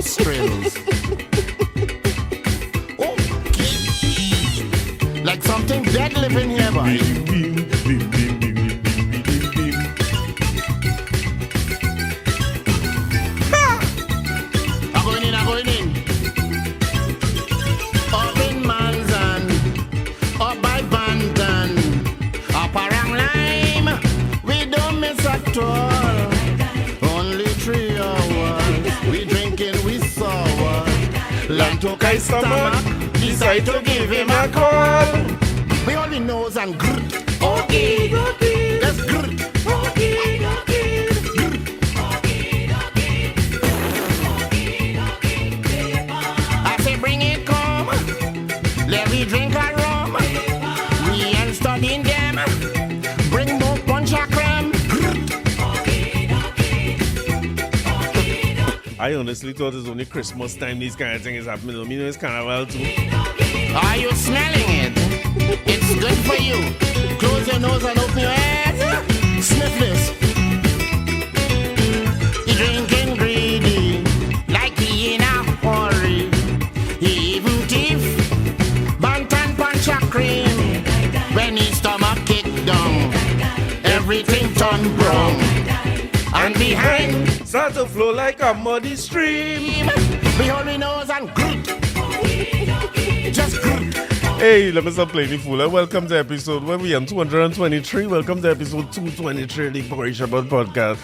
nostrils. Okay. Like something dead living here, boy. I'm going in. Up in Manzan, up by Bandan, up around Lime, we don't miss at all. Only 3 hours, we drinking, we sour. Land to Kaiso, decide to give him a call. We only knows and grrrt. Okay, let's grrrt. I say bring it come, let me drink a rum. We ain't studying them, bring more punch a creme. I honestly thought it's only Christmas time these kind of things is happening. I mean, it's Carnival too. Are you smelling it? It's good for you. Close your nose and open your eyes. Sniff this. He drinking greedy, like he in a hurry. He even thief, bantan punch a cream. When his stomach kick down, everything turn brown. And behind, start to flow like a muddy stream. we only knows and grrrt. Just grrrt. Hey, let me stop playing the fool. Welcome to episode, where we on 223. Welcome to episode 223 of the Fequire podcast.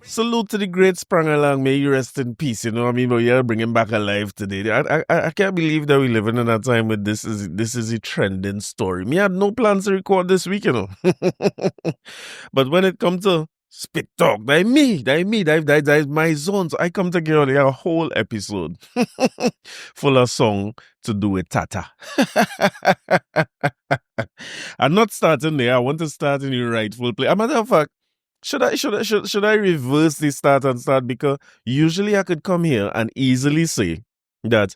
Salute to the great sprung along. May you rest in peace. You know what I mean? But yeah, bring him back alive today. I can't believe that we living in a time where this is a trending story. Me had no plans to record this week, you know. But when it comes to spit talk, that's my zone. So I come to give you a whole episode full of song to do with Tata. I'm not starting there. I want to start in the rightful place. As a matter of fact, should I reverse this start? Because usually I could come here and easily say that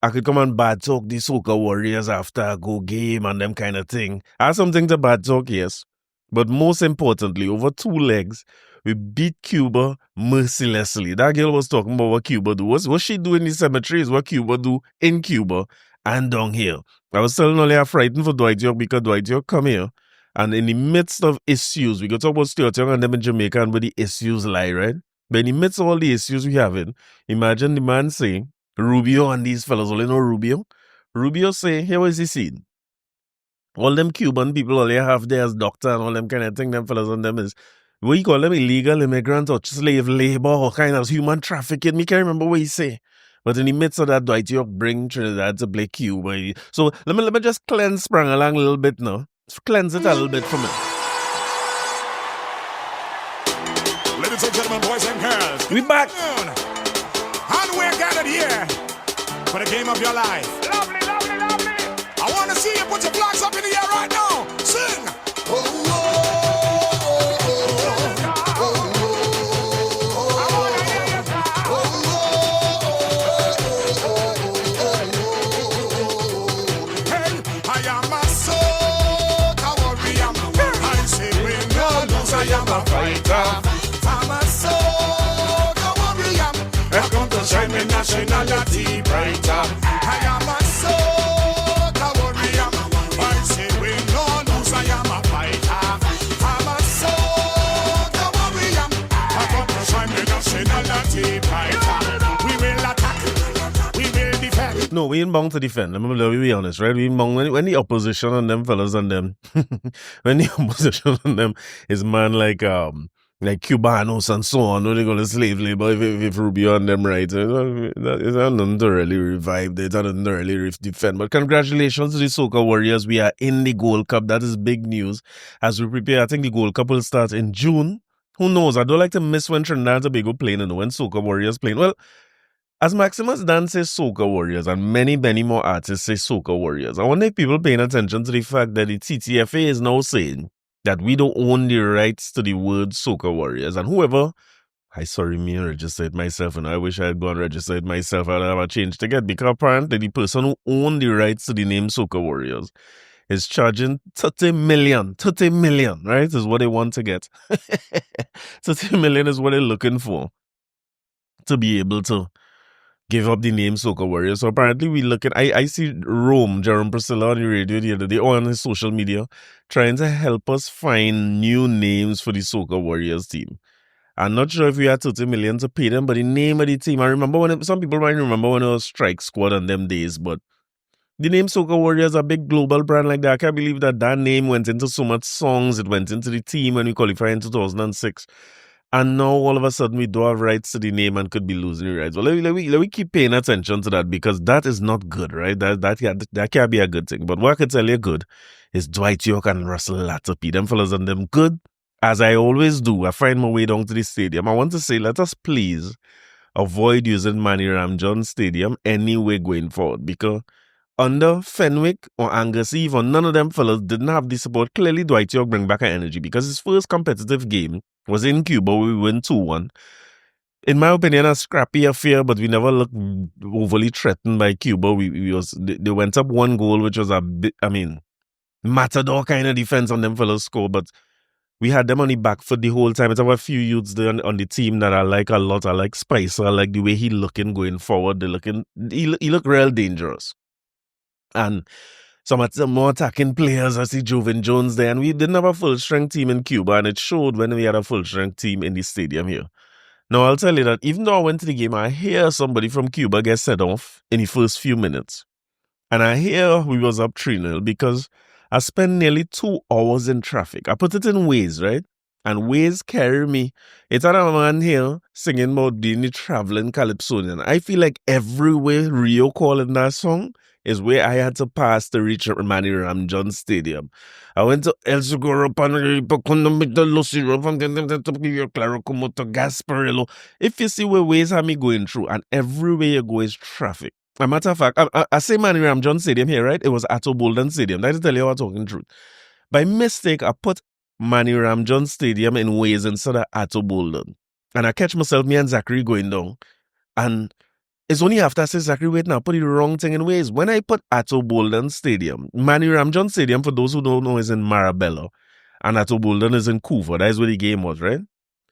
I could come and bad talk the Soca Warriors after a go game and them kind of thing. I have something to bad talk, yes. But most importantly, over 2 legs, we beat Cuba mercilessly. That girl was talking about what Cuba do. What she do in the cemetery is what Cuba do in Cuba and down here. I was telling Ollie I'm frightened for Dwight York because Dwight York come here and in the midst of issues, we could talk about Stuartie and them in Jamaica and where the issues lie, right? But in the midst of all the issues we having, imagine the man saying, Rubio and these fellas, all you know Rubio? Rubio say, here was the scene. All them Cuban people, all they have there as doctor and all them kind of thing, them fellas on them is, what you call them, illegal immigrants or slave labor or kind of human trafficking. Me can't remember what he say. But in the midst of that, Dwight York bring Trinidad to play Cuba. So let me just cleanse Sprang along a little bit now. Cleanse it a little bit from it. Ladies and gentlemen, boys and girls, We back. and we're gathered here for the game of your life. Lovely. I want to see you put your flags up in the air right now. Sing. Hey, I am a soca warrior. I say win or lose, I am a fighter. I'm a soca warrior. I come to shine my nationality brighter. I am a soca warrior. I say win or lose, I am a fighter. I'm a soca warrior. I come to shine my nationality brighter. We will attack. We will defend. No, we ain't bound to defend. Let me be honest, right? We ain't bound when the opposition on them fellas and them when the opposition on them is man like Cubanos and so on, when they go to slave labor if Rubio and them right. It's nothing to really revive, it's nothing to really defend. But congratulations to the Soca Warriors. We are in the Gold Cup. That is big news as we prepare. I think the Gold Cup will start in June. Who knows? I don't like to miss when Trinidad and Tobago playing and when Soca Warriors playing. Well, as Maximus Dan says Soca Warriors and many more artists say Soca Warriors, I wonder if people paying attention to the fact that the TTFA is now saying that we don't own the rights to the word Soca Warriors. And whoever, me registered myself, and I wish I had gone registered myself, I'd have a change to get, because apparently the person who owned the rights to the name Soca Warriors is charging 30 million, right, is what they want to get. 30 million is what they're looking for to be able to give up the name Soca Warriors. So apparently we look at, I see Rome, Jerome Priscilla on the radio the other day, or on his social media, trying to help us find new names for the Soca Warriors team. I'm not sure if we had 30 million to pay them, but the name of the team, I remember some people might remember when it was Strike Squad on them days, but the name Soca Warriors, a big global brand like that. I can't believe that name went into so much songs. It went into the team when we qualified in 2006. And now all of a sudden we do have rights to the name and could be losing the rights. Well, let me keep paying attention to that, because that is not good, right? That can't be a good thing. But what I can tell you good is Dwight York and Russell Latapy. Them fellas and them good. As I always do, I find my way down to the stadium. I want to say, let us please avoid using Manny Ramjohn Stadium anyway going forward, because under Fenwick or Angus Eve or none of them fellas didn't have the support. Clearly, Dwight York bring back an energy, because his first competitive game was in Cuba where we win 2-1. In my opinion, a scrappy affair, but we never looked overly threatened by Cuba. They went up 1 goal, which was a bit, matador kind of defense on them fellas score, but we had them on the back foot the whole time. It's a few youths there on the team that I like a lot. I like Spicer. I like the way he looking going forward. He look real dangerous. And some more attacking players. I see Joven Jones there. And we didn't have a full-strength team in Cuba, and it showed when we had a full-strength team in the stadium here. Now, I'll tell you that even though I went to the game, I hear somebody from Cuba get set off in the first few minutes. And I hear we was up 3-0 because I spent nearly 2 hours in traffic. I put it in Waze, right? And Waze carry me. It's a man here singing about being the traveling calypsonian. I feel like everywhere Rio calling that song is where I had to pass to reach Manny Ramjohn Stadium. I went to El Seguro, Gasparillo. If you see where Waze have me going through, and everywhere you go is traffic. A matter of fact, I say Manny Ramjohn Stadium here, right? It was Atto Bolden Stadium. That is tell you what I'm talking truth. By mistake, I put Manny Ramjohn Stadium in Waze instead of Atto Bolden. And I catch myself, me and Zachary going down. And it's only after I say, Zachary, wait now, put the wrong thing in Waze. When I put Atto Bolden Stadium, Manny Ramjohn Stadium, for those who don't know, is in Marabella. And Atto Bolden is in Cuba. That is where the game was, right?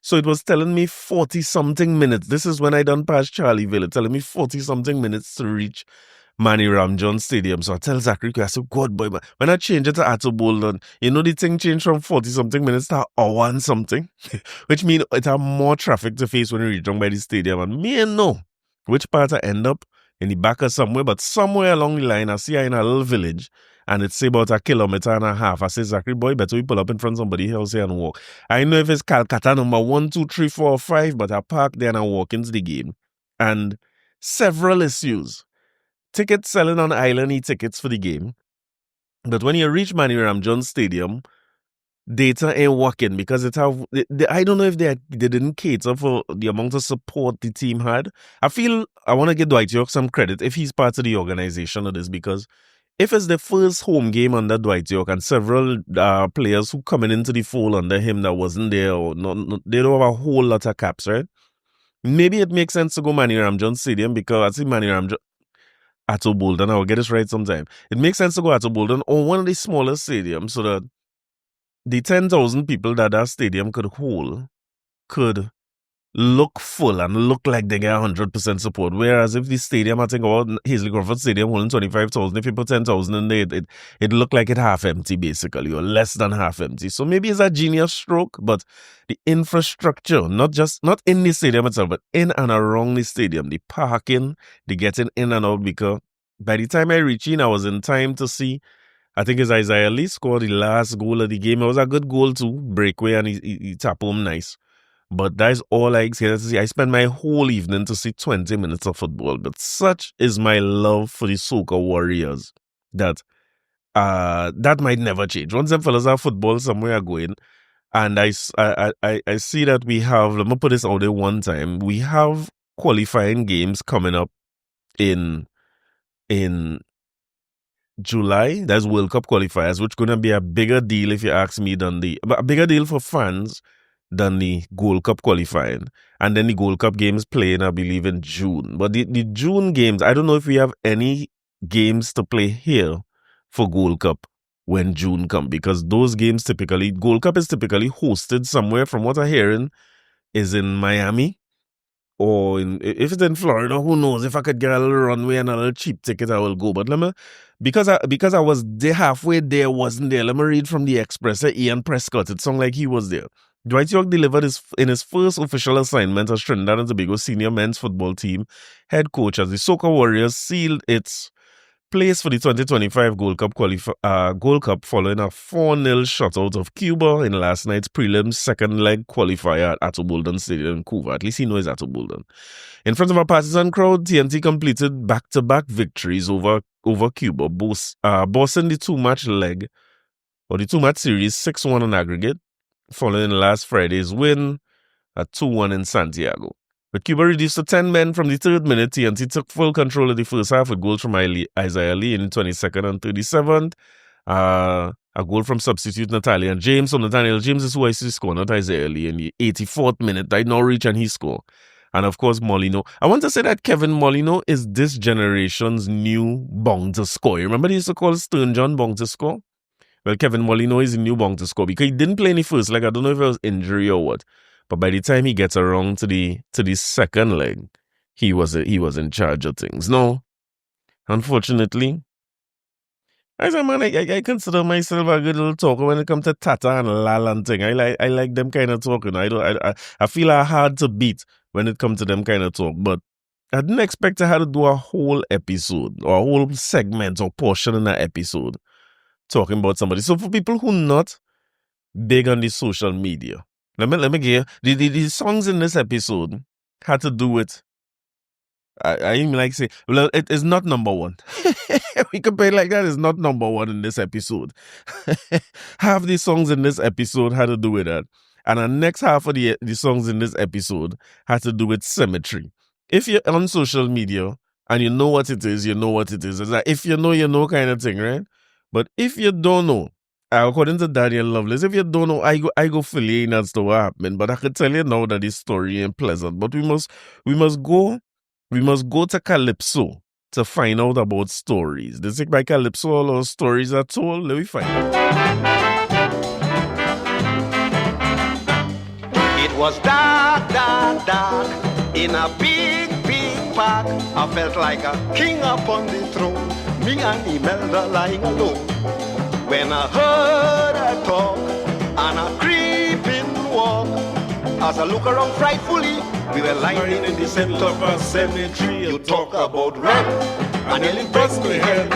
So it was telling me 40-something minutes. This is when I done past Charlieville. It's telling me 40-something minutes to reach Manny Ramjohn Stadium. So I tell Zachary, I said, God, boy, when I change it to Atto Bolden, you know the thing changed from 40-something minutes to an hour and something, which means it have more traffic to face when you reach down by the stadium. And me and know which part I end up in the back of somewhere, but somewhere along the line, I see I in a little village, and it's about 1.5 kilometers. I say, Zachary, boy, better we pull up in front of somebody else here and walk. I know if it's Calcutta number 1, 2, 3, 4, or 5, but I park there and I walk into the game. And several issues. Tickets selling on island e-tickets for the game. But when you reach Manny Ramjohn Stadium, data ain't working because I don't know if they didn't cater for the amount of support the team had. I want to give Dwight York some credit if he's part of the organization of this, because if it's the first home game under Dwight York and several players who coming into the fold under him that wasn't there, or not, they don't have a whole lot of caps, right? Maybe it makes sense to go Manny Ramjohn Stadium, because I see Manny Ramjohn Atto Bolden, I will get this right sometime. It makes sense to go Atto Bolden or one of the smaller stadiums, so that the 10,000 people that stadium could hold could look full and look like they get 100% support. Whereas if the stadium, I think about Hazel Crawford Stadium holding 25,000, if you put 10,000 in there, it look like it half empty basically, or less than half empty. So maybe it's a genius stroke, but the infrastructure, not in the stadium itself, but in and around the stadium, the parking, the getting in and out, because by the time I reach in, I was in time to see, I think it's Isaiah Lee scored the last goal of the game. It was a good goal too, breakaway, and he tap home nice. But that's all I get to see. I spent my whole evening to see 20 minutes of football. But such is my love for the Soca Warriors that might never change. Once them fellas have football somewhere going, and I see that we have, let me put this out there one time, we have qualifying games coming up in July. That's World Cup qualifiers, which is going to be a bigger deal, if you ask me, a bigger deal for fans than the Gold Cup qualifying. And then the Gold Cup games playing, I believe, in June. But the June games, I don't know if we have any games to play here for Gold Cup when June come, because those games typically, Gold Cup is typically hosted somewhere, from what I'm hearing, is in Miami or if it's in Florida, who knows? If I could get a little runway and a little cheap ticket, I will go. But because I was there halfway there, wasn't there. Let me read from the Express. Ian Prescott. It sounded like he was there. Dwight York delivered in his first official assignment as Trinidad and Tobago senior men's football team head coach as the Soca Warriors sealed its place for the 2025 Gold Cup following a 4-0 shutout of Cuba in last night's prelims second leg qualifier at Atobulden Stadium in Cuba. At least he knows Atobulden. In front of a partisan crowd, TNT completed back-to-back victories over Cuba, bossing the two-match series 6-1 on aggregate, following last Friday's win at 2-1 in Santiago. With Cuba reduced to 10 men from the third minute, TNT took full control of the first half with goals from Isaiah Lee in the 22nd and 37th. A goal from substitute Nathaniel James. So Nathaniel James is who I see score, not Isaiah Lee. In the 84th minute, I now reach and he scored. And of course, Molino. I want to say that Kevin Molino is this generation's new bong to score. You remember they used to call Stern John bong to score? Well, Kevin Molino is a new bong to score because he didn't play any first leg. I don't know if it was injury or what. But by the time he gets around to the second leg, he was in charge of things. No, unfortunately, as a man, I consider myself a good little talker when it comes to Tata and Lal and thing. I like them kind of talking. I feel hard to beat when it comes to them kind of talk. But I didn't expect to have to do a whole episode or a whole segment or portion in that episode talking about somebody. So for people who not big on the social media. Let me give you the songs in this episode had to do with I even like say, well, it is not number one. We can pay like that. It's not number one in this episode. Half the songs in this episode had to do with that. And the next half of the songs in this episode had to do with symmetry. If you're on social media and you know what it is, you know what it is. It's like if you know kind of thing, right? But if you don't know, according to Daniel Lovelace, if you don't know, I go filling as to what happened. But I can tell you now that this story ain't pleasant. But we must go to Calypso to find out about stories. This is by Calypso, all our stories are told. Let me find out. It was dark in a big park. I felt like a king upon the throne. Me and Imelda lying alone. When I heard her talk and a creeping walk, as I look around frightfully, we were lying in the center of a cemetery. You talk about run, and nearly bust my head.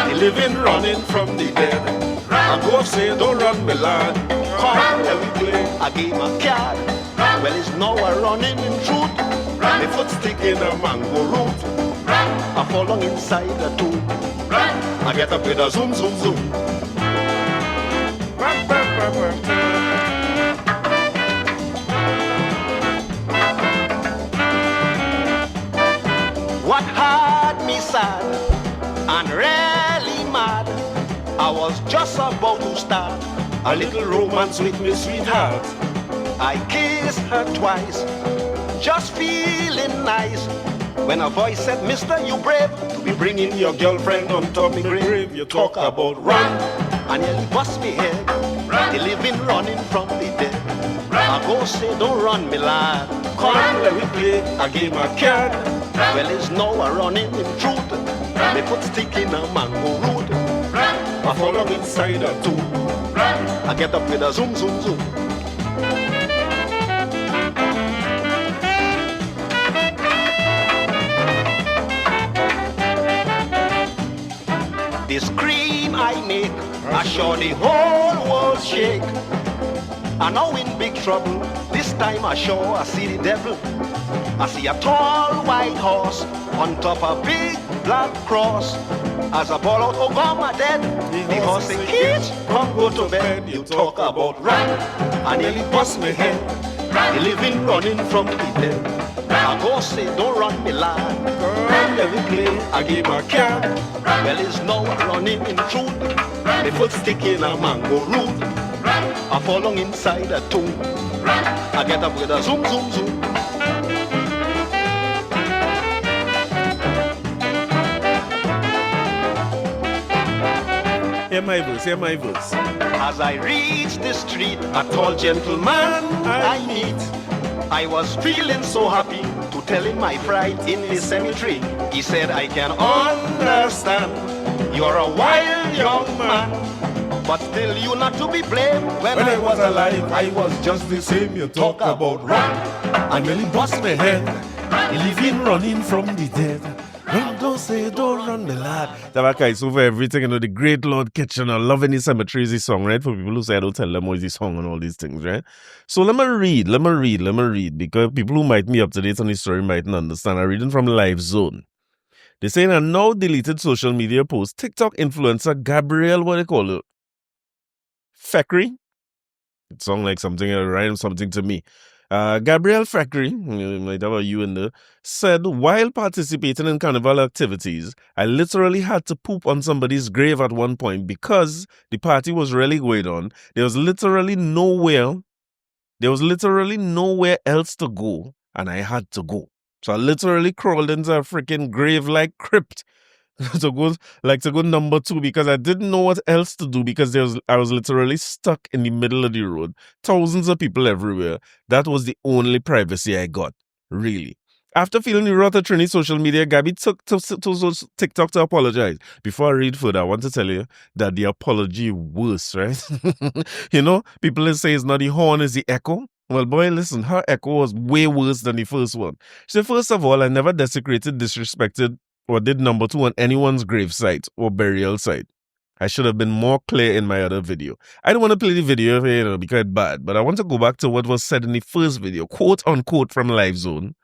The living running from the dead. A ghost say, don't run, me lad. Come, let me play a game of card. Well, it's now a running in truth. My foot stick in a mango root. I fall along inside a tomb. I get up with a zoom, zoom, zoom. What had me sad and really mad, I was just about to start a little romance with me sweetheart. I kissed her twice, just feeling nice, when a voice said, Mister, you brave to be bringing your girlfriend on top of me grave. You talk about run, and nearly bust me head. The living running from the dead. I go say, don't run, me lad. Come, let me play a game of card. Well, it's now a running in truth. They put stick in a mango root. I fall along inside a tomb. I get up with a zoom, zoom, zoom. The scream I make, I show the whole world shake. I'm now in big trouble. This time I see the devil. I see a tall white horse on top of a big black cross. As I ball out, oh God, my dead. The horse say, kids, come go to bed. You talk about run, I nearly bust my head. The living running from the dead. I go say, don't run me lad. Come, let me play a game of card. Well, it's now running in truth. The foot stick in a mango root. I fall along inside a tomb. I get up with a zoom, zoom, zoom. Hear my verse. As I reach the street, a tall gentleman I meet. I was feeling so happy to tell him my pride in the cemetery. He said, I can understand. You're a wild young man, but still you not to be blamed. When I was alive, I was just the same. You talk about run, and nearly bust my head. Living running from the dead. Don't say, don't run the lad. That Kaiso for everything. You know, the great Lord Kitchener, Love in the Cemetery is his song, right? For people who say I don't tell them what is his song and all these things, right? So let me read, because people who might be up to date on the story mightn't understand. I'm reading from Live Zone. They're saying a now deleted social media post, TikTok influencer Gabrielle, what they call it? Fequire? It sounds like something, rhyme something to me. Gabrielle Fequire, you might have a U in there, said, while participating in carnival activities, I literally had to poop on somebody's grave at one point because the party was really going on. There was literally nowhere else to go, and I had to go. So I literally crawled into a freaking grave-like crypt to go number 2 because I didn't know what else to do because I was literally stuck in the middle of the road. Thousands of people everywhere. That was the only privacy I got, really. After feeling the wrath of Trini social media, Gabby took to TikTok to apologize. Before I read further, I want to tell you that the apology worse, right? You know, people say it's not the horn, it's the echo. Well, boy, listen, her echo was way worse than the first one. She said, first of all, I never desecrated, disrespected, or did number 2 on anyone's grave site or burial site. I should have been more clear in my other video. I don't want to play the video, because it's bad, but I want to go back to what was said in the first video, quote unquote from Live Zone.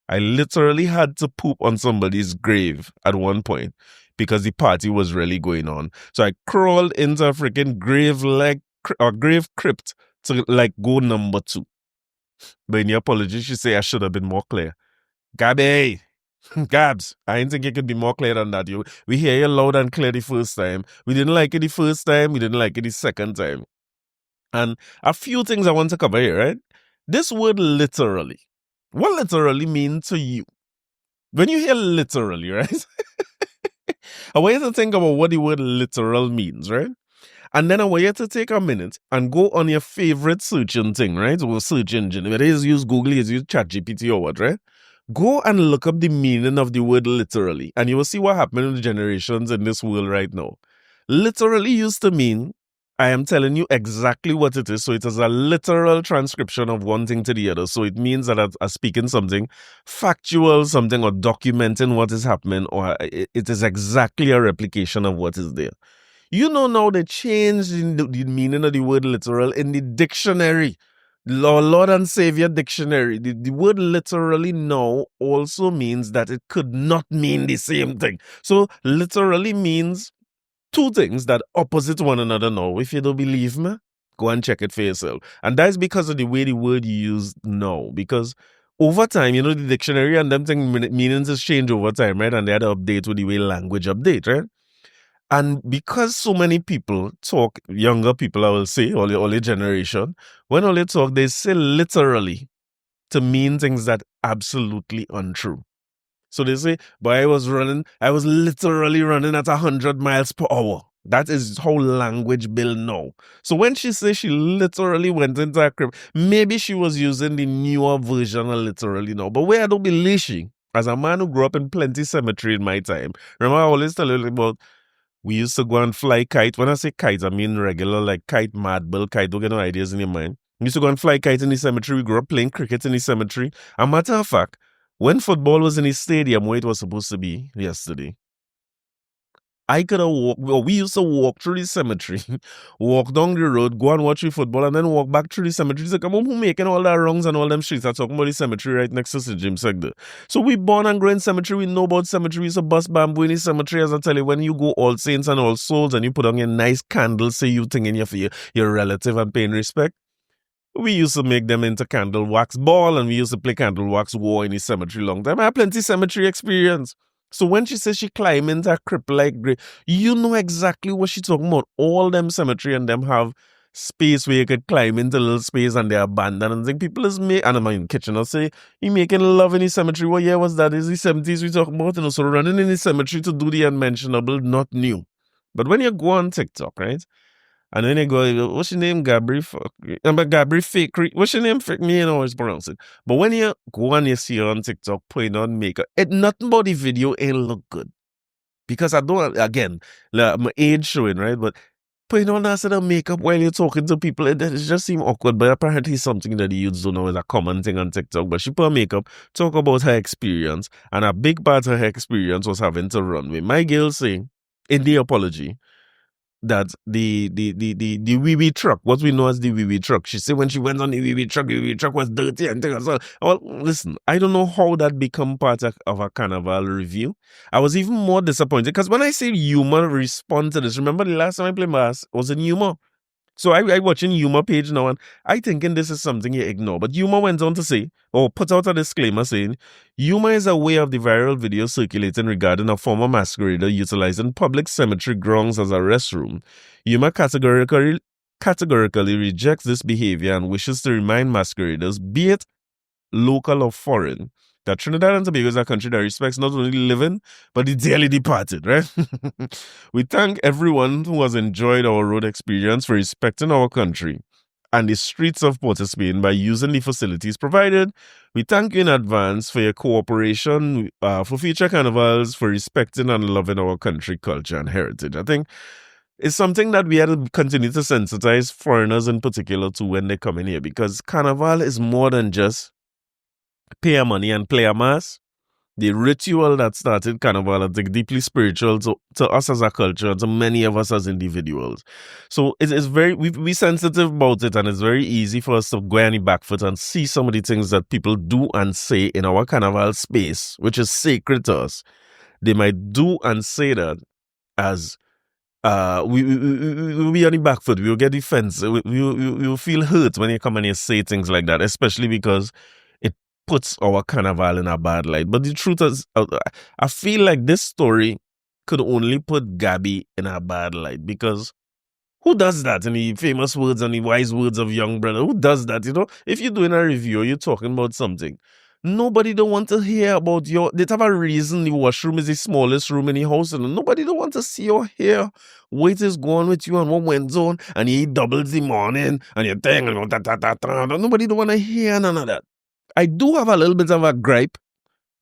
I literally had to poop on somebody's grave at one point because the party was really going on. So I crawled into a freaking grave crypt to go number 2. But in the apology, she say I should have been more clear. Gabby! Gabs, I didn't think you could be more clear than that. We hear you loud and clear the first time. We didn't like it the first time. We didn't like it the second time. And a few things I want to cover here, right? This word literally. What literally mean to you? When you hear literally, right? I want you to think about what the word literal means, right? And then I want you to take a minute and go on your favorite searching thing, right? Or search engine. Whether it's use Google, it's use ChatGPT or what, right? Go and look up the meaning of the word literally, and you will see what happened in the generations in this world right now. Literally used to mean, I am telling you exactly what it is. So it is a literal transcription of one thing to the other. So it means that I'm speaking something factual, something, or documenting what is happening, or it is exactly a replication of what is there. You know now they changed the meaning of the word literal in the dictionary. Lord and Savior dictionary. The word literally now also means that it could not mean the same thing. So literally means 2 things that opposite one another now. If you don't believe me, go and check it for yourself. And that is because of the way the word used now. Because over time, the dictionary and them thing meanings has changed over time, right? And they had to update with the way language update, right? And because so many people talk, younger people, I will say, all the generation, when all they talk, they say literally to mean things that absolutely untrue. So they say, but I was literally running at 100 miles per hour. That is how language build now. So when she says she literally went into a crib, maybe she was using the newer version of literally now. But where I don't believe she, as a man who grew up in plenty cemetery in my time, remember I always tell you about, we used to go and fly kite. When I say kite, I mean regular, like kite, mad bill kite. Don't get no ideas in your mind. We used to go and fly kite in the cemetery. We grew up playing cricket in the cemetery. A matter of fact, when football was in the stadium where it was supposed to be yesterday, I could have walked, we used to walk through the cemetery, walk down the road, go and watch the football, and then walk back through the cemetery. So come on, who making all that wrongs and all them streets? I'm talking about the cemetery right next to the gym sector. So we born and grow in cemetery, we know about cemetery, we used to bust bamboo in the cemetery. As I tell you, when you go All Saints and All Souls and you put on your nice candles, say you thinking your relative and paying respect, we used to make them into candle wax ball and we used to play candle wax war in the cemetery long time. I have plenty cemetery experience. So when she says she climb into a crypt like grave, you know exactly what she's talking about. All them cemetery and them have space where you could climb into a little space and they're abandoned and think people is and I'm in kitchen. I'll say, you making love in the cemetery. What year was that? Is the 70s we talk about? So running in the cemetery to do the unmentionable, not new. But when you go on TikTok, right? And then they go, what's your name? Gabby Fequire. What's your name? Me, you know how it's pronounced it. But when you go and you see her on TikTok putting on makeup, nothing about the video ain't look good. Because I don't, again, like, my age showing, right? But putting on that sort of makeup while you're talking to people, it just seems awkward. But apparently something that the youths don't know is a common thing on TikTok. But she put on makeup, talk about her experience. And a big part of her experience was having to run with my girl saying, in the apology, that the wee wee truck, what we know as the wee wee truck. She said when she went on the wee wee truck was dirty and things. Well, listen, I don't know how that become part of a Carnival review. I was even more disappointed because when I say Yuma respond to this, remember the last time I played Mass was in Yuma. So I watching Yuma page now and I thinking this is something you ignore. But Yuma went on to say, or put out a disclaimer saying, Yuma is aware of the viral video circulating regarding a former masquerader utilizing public cemetery grounds as a restroom. Yuma categorically rejects this behavior and wishes to remind masqueraders, be it local or foreign, that Trinidad and Tobago is a country that respects not only the living, but the dearly departed, right? We thank everyone who has enjoyed our road experience for respecting our country and the streets of Port of Spain by using the facilities provided. We thank you in advance for your cooperation for future carnivals, for respecting and loving our country, culture, and heritage. I think it's something that we have to continue to sensitize foreigners in particular to when they come in here, because Carnival is more than just pay a money and play a mass. The ritual that started Carnival is deeply spiritual to us as a culture, to many of us as individuals. So it's very, we sensitive about it, and it's very easy for us to go on the back foot and see some of the things that people do and say in our Carnival space, which is sacred to us. They might do and say that as we'll be on the back foot. We'll get defense. We'll feel hurt when you come and you say things like that, especially because it puts our Carnival in a bad light. But the truth is, I feel like this story could only put Gabby in a bad light, because who does that in the famous words and the wise words of young brother? Who does that? You know, if you're doing a review, you're talking about something, nobody don't want to hear about they have a reason the washroom is the smallest room in the house, and nobody don't want to see or hear what is going with you and what went on, and you eat doubles the morning, and you're thing, and nobody don't want to hear none of that. I do have a little bit of a gripe,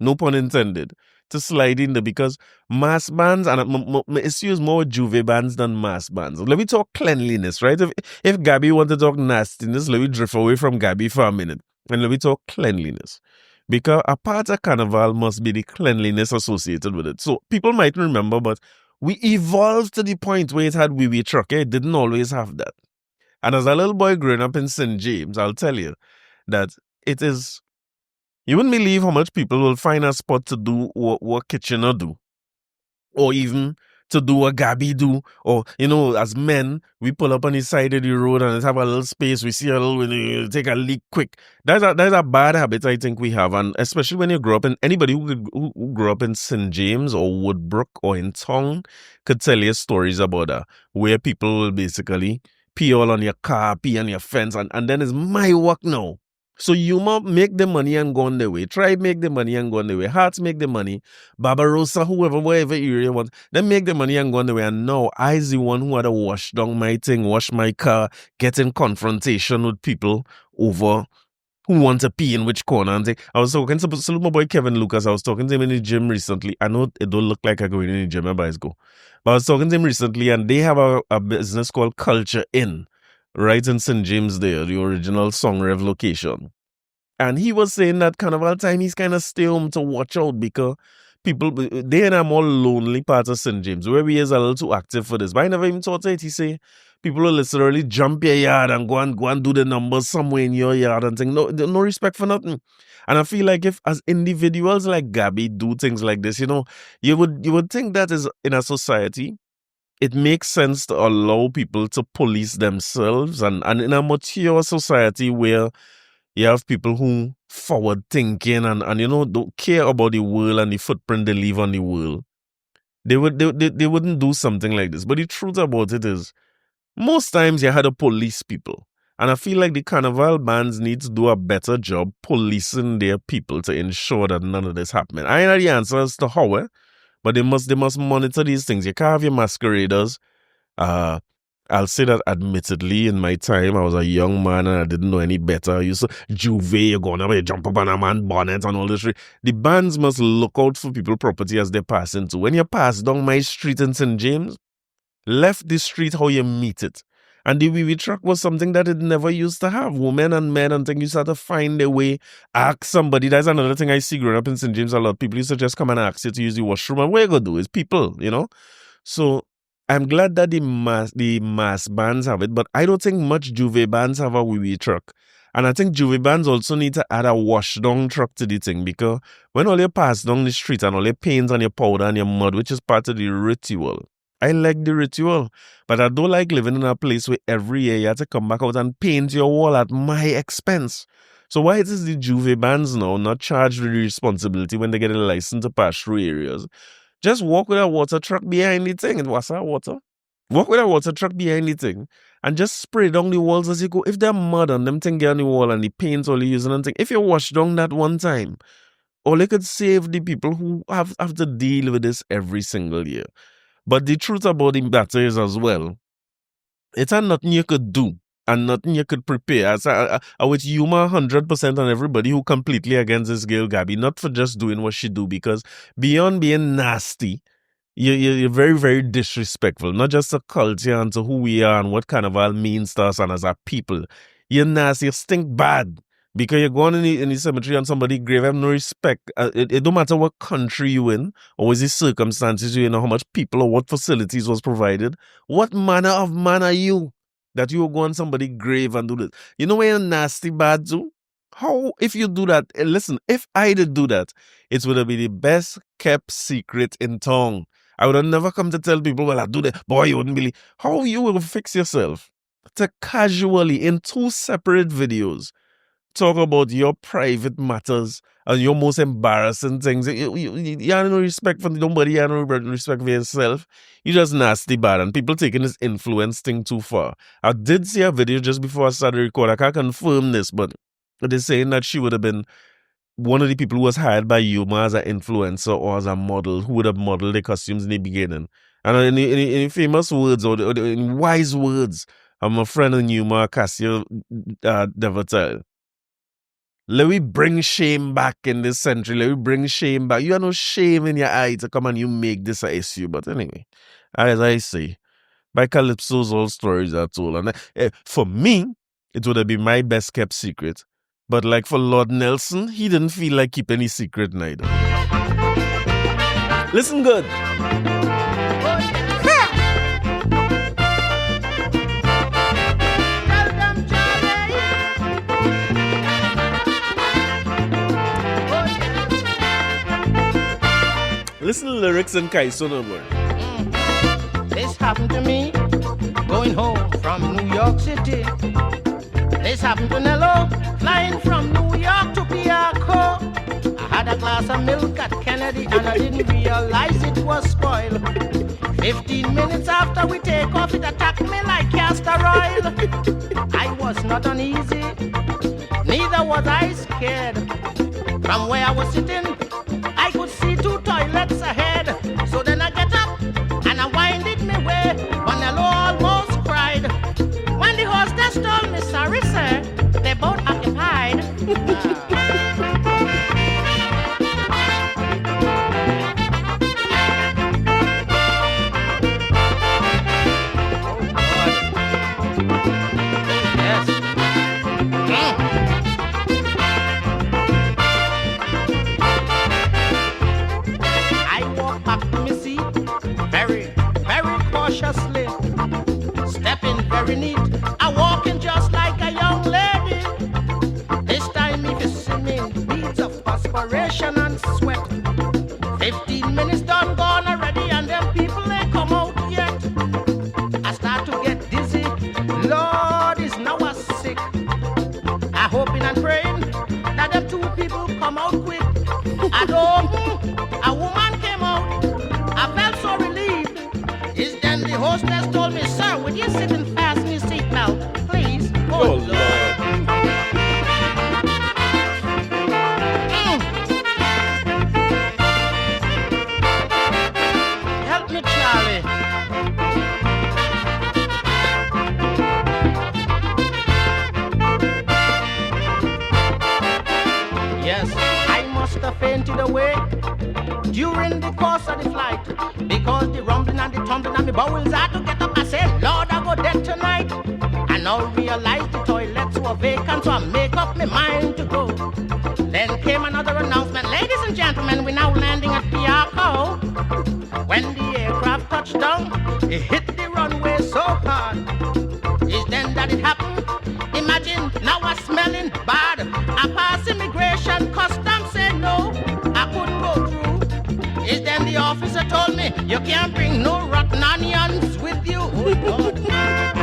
no pun intended, to slide in there, because mass bands, and my issue is more Juve bands than mass bands. Let me talk cleanliness, right? If Gabby want to talk nastiness, let me drift away from Gabby for a minute, and let me talk cleanliness. Because a part of Carnival must be the cleanliness associated with it. So people might remember, but we evolved to the point where it had wee-wee truck. It didn't always have that. And as a little boy growing up in St. James, I'll tell you that it is, you wouldn't believe how much people will find a spot to do what Kitchener do, or even to do what Gabby do, or, you know, as men, we pull up on the side of the road and have a little space, we see a little, take a leak quick. That's a bad habit I think we have, and especially when you grow up in, anybody who grew up in St. James or Woodbrook or in Tong could tell you stories about that, where people will basically pee all on your car, pee on your fence, and then it's my work now. So Yuma make the money and go on their way. Tribe make the money and go on their way. Hearts make the money. Barbarossa, whoever, whatever area you want, they make the money and go on their way. And now I's the one who had to wash down my thing, wash my car, get in confrontation with people over who want to pee in which corner. And I was talking to my boy Kevin Lucas. I was talking to him in the gym recently. I know it don't look like I go in the gym, but I go. But I was talking to him recently, and they have a business called Culture Inn, right in St. James there, the original Song Rev location. And he was saying that Carnival time, he's kind of stay home to watch out, because people, they in a more lonely part of St. James, where we is a little too active for this. But I never even thought it. He say, people will literally jump your yard and go and do the numbers somewhere in your yard and think, no respect for nothing. And I feel like if as individuals like Gabby do things like this, you know, you would think that is in a society, it makes sense to allow people to police themselves, and in a mature society where you have people who forward thinking and you know, don't care about the world and the footprint they leave on the world, they wouldn't do something like this. But the truth about it is, most times you had to police people. And I feel like the Carnival bands need to do a better job policing their people to ensure that none of this happening. I know the answer as to how, but they must monitor these things. You can't have your masqueraders I'll say that admittedly, in my time, I was a young man and I didn't know any better. I used to juve, you're going to jump up on a man bonnet and all this. The bands must look out for people property as they pass into. When you pass down my street in St. James, left the street how you meet it. And the wee truck was something that it never used to have. Women and men and things used to have to find their way, ask somebody. That's another thing I see growing up in St. James a lot. People used to just come and ask you to use the washroom. And what you going to do is people, you know. So I'm glad that the mass bands have it, but I don't think much juve bands have a wee truck. And I think juve bands also need to add a wash down truck to the thing, because when all you pass down the street and all your paint and your powder and your mud, which is part of the ritual, I like the ritual, but I don't like living in a place where every year you have to come back out and paint your wall at my expense. So why is the juve bands now not charged with the responsibility when they get a license to pass through areas? Just walk with a water truck behind the thing. It was our water. Walk with a water truck behind the thing and just spray down the walls as you go. If they're mud and them thing get on the wall and the paint all you using and thing, if you wash down that one time, all it could save the people who have to deal with this every single year. But the truth about the matter is as well, it's nothing you could do and nothing you could prepare. I would humor 100% on everybody who completely against this girl, Gabby, not for just doing what she do, because beyond being nasty, you're very, very disrespectful, not just to culture and to who we are and what Carnival means to us and as a people. You're nasty, you stink bad. Because you're going in the cemetery and somebody's grave, have no respect. It don't matter what country you in, or what the circumstances you in, or how much people or what facilities was provided. What manner of man are you that you will go on somebody's grave and do this? You know where you're nasty bad too? How, if you do that, listen, if I did do that, it would have been the best kept secret in town. I would have never come to tell people, well, I do that. Boy, you wouldn't believe. How you will fix yourself to casually, in 2 separate videos, talk about your private matters and your most embarrassing things. You have no respect for nobody, you have no respect for yourself. You just nasty bad, and people taking this influence thing too far. I did see a video just before I started recording. I can't confirm this, but they're saying that she would have been one of the people who was hired by Yuma as an influencer or as a model, who would have modeled the costumes in the beginning. And in famous words, or in wise words, I'm a friend of Yuma, Cassio Devotel. Let me bring shame back in this century. Let me bring shame back. You have no shame in your eye to come and you make this an issue. But anyway, as I say, by Calypso's all stories are told. And for me, it would have been my best kept secret. But like for Lord Nelson, he didn't feel like keeping any secret neither. Listen good. Listen to lyrics in Kaiso number. This happened to me going home from New York City. This happened to Nello flying from New York to Piaco. I had a glass of milk at Kennedy and I didn't realize it was spoiled. 15 minutes after we take off, it attacked me like castor oil. I was not uneasy, neither was I scared. From where I was sitting, I could see 2 toilets ahead. So then I get up and I winded my way. Vanello almost cried when the hostess told me, sorry sir, they're both occupied. Stepping very neat, I walking just like a young lady. This time if you see me, beads of perspiration and sweat. 15 minutes done gone already and them people ain't come out yet. I start to get dizzy, Lord is now a sick. I hoping and praying that them 2 people come out quick. At home, a woman came out, I felt so relieved. Is then the hostess told me, sir, would you sit and fasten your seatbelt, please? Oh, Lord. Help me, Charlie. away during the course of the flight. Because the rumbling and the tumbling and the bowels had to get up. I said, Lord, I go dead tonight. I now realize the toilets were vacant, so I make up my mind to go. Then came another announcement. Ladies and gentlemen, we're now landing at Piarco. When the aircraft touched down, it hit the runway so hard. It's then that it happened. Imagine, now I'm smelling bad. I pass immigration, customs said no, I couldn't go through. It's then the officer told me, you can't bring no rotten onions with you. Oh, God.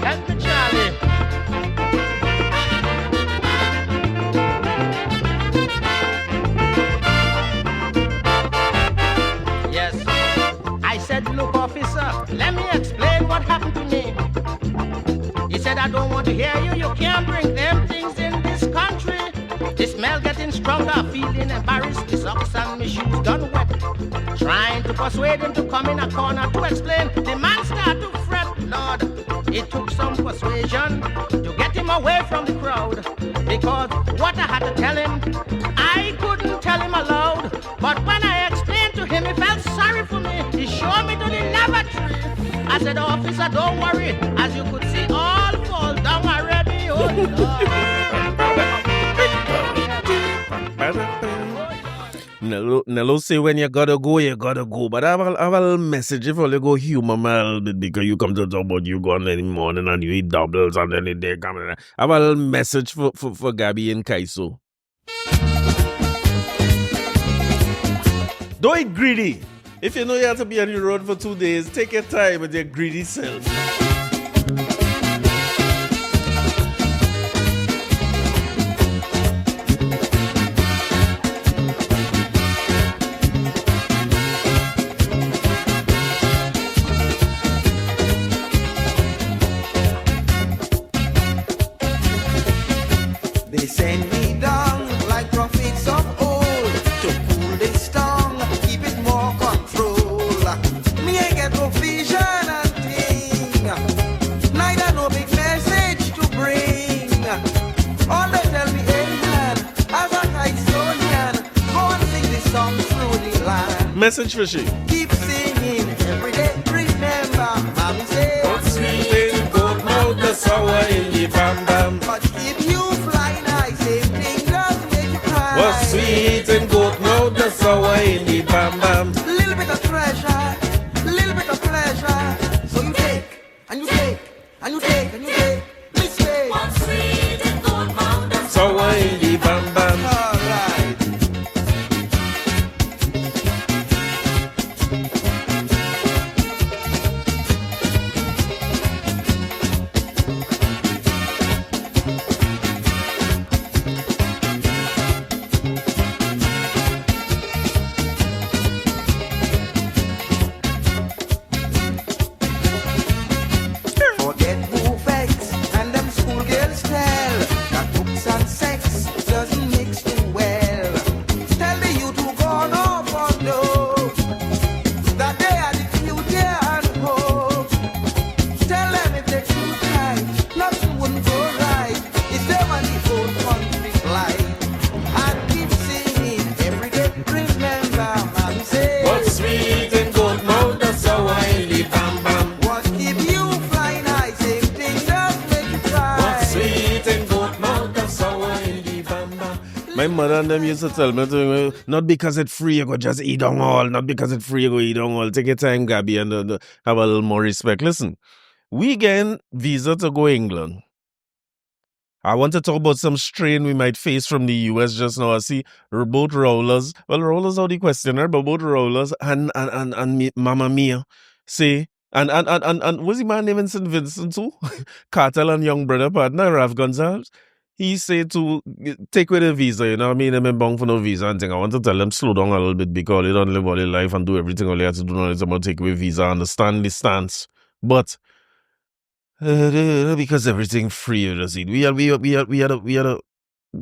Help me, Charlie. Yes. I said, look, officer, let me explain what happened to me. He said, I don't want to hear you. You can't bring them things in this country. The smell getting stronger, feeling embarrassed. The socks and my shoes done wet. Trying to persuade him to come in a corner to explain. The man started to fret. Lord, it took some persuasion to get him away from the crowd. Because what I had to tell him, I couldn't tell him aloud. But when I explained to him, he felt sorry for me. He showed me to the lavatory. I said, officer, don't worry. As you could see, all fall down already. Oh, Lord. Nello say when you gotta go, you gotta go. But I have a message if you go humor me a little bit because you come to talk about you going in the morning and you eat doubles and then the day coming. I have a little message for Gabby and Kaiso. Don't eat greedy. If you know you have to be on the road for 2 days, take your time with your greedy self. They send me down like prophets of old to cool this tongue, keep it more control. Me ain't get no vision and thing, neither no big message to bring. All they tell me amen, as a Kaisonian, go and sing this song through the land. Message for she. Keep singing every day, remember, mommy said, What's sweet in good mouth, the sour in the bam bam. but if you fly high, same thing does make you cry. What's sweet in good mouth, the sour in the bam bam. Little bit of treasure, little bit of pleasure. So you take, and you take, and you take, and you take. Mistake. What's sweet and good mouth, the Sour in the bam bam. alright. Forget who vex and them schoolgirls tell that books and sex doesn't mix too well. Tell the youth who gone off on those that they are the future and hope. Tell them if they too tight, nothing wouldn't go right. It's them and the old country flight. And keep singing every day. Remember, man say, What's sweet in good mouth, the sour in the bam bam. what keep you flying high? Same thing does make you cry. What's sweet in good mouth, the sour in the bam bam. My mother and them used to tell me, not because it's free, you go just eat on all. Not because it's free, you go eat on all. Take your time, Gabby, and have a little more respect. Listen, we getting visa to go England. I want to talk about some strain we might face from the US just now. I see both rollers. Well, rollers are the questioner, but both rollers and Mamma Mia say, and what's the man named in St. Vincent too? Cartel and young brother partner, Ralph Gonzalez. He said to take away the visa, you know what I mean? I'm bound for no visa and thing. I want to tell them slow down a little bit because they don't live all their life and do everything all they have to do now is about take away visa. I understand the stance. But because everything free, you see. We had to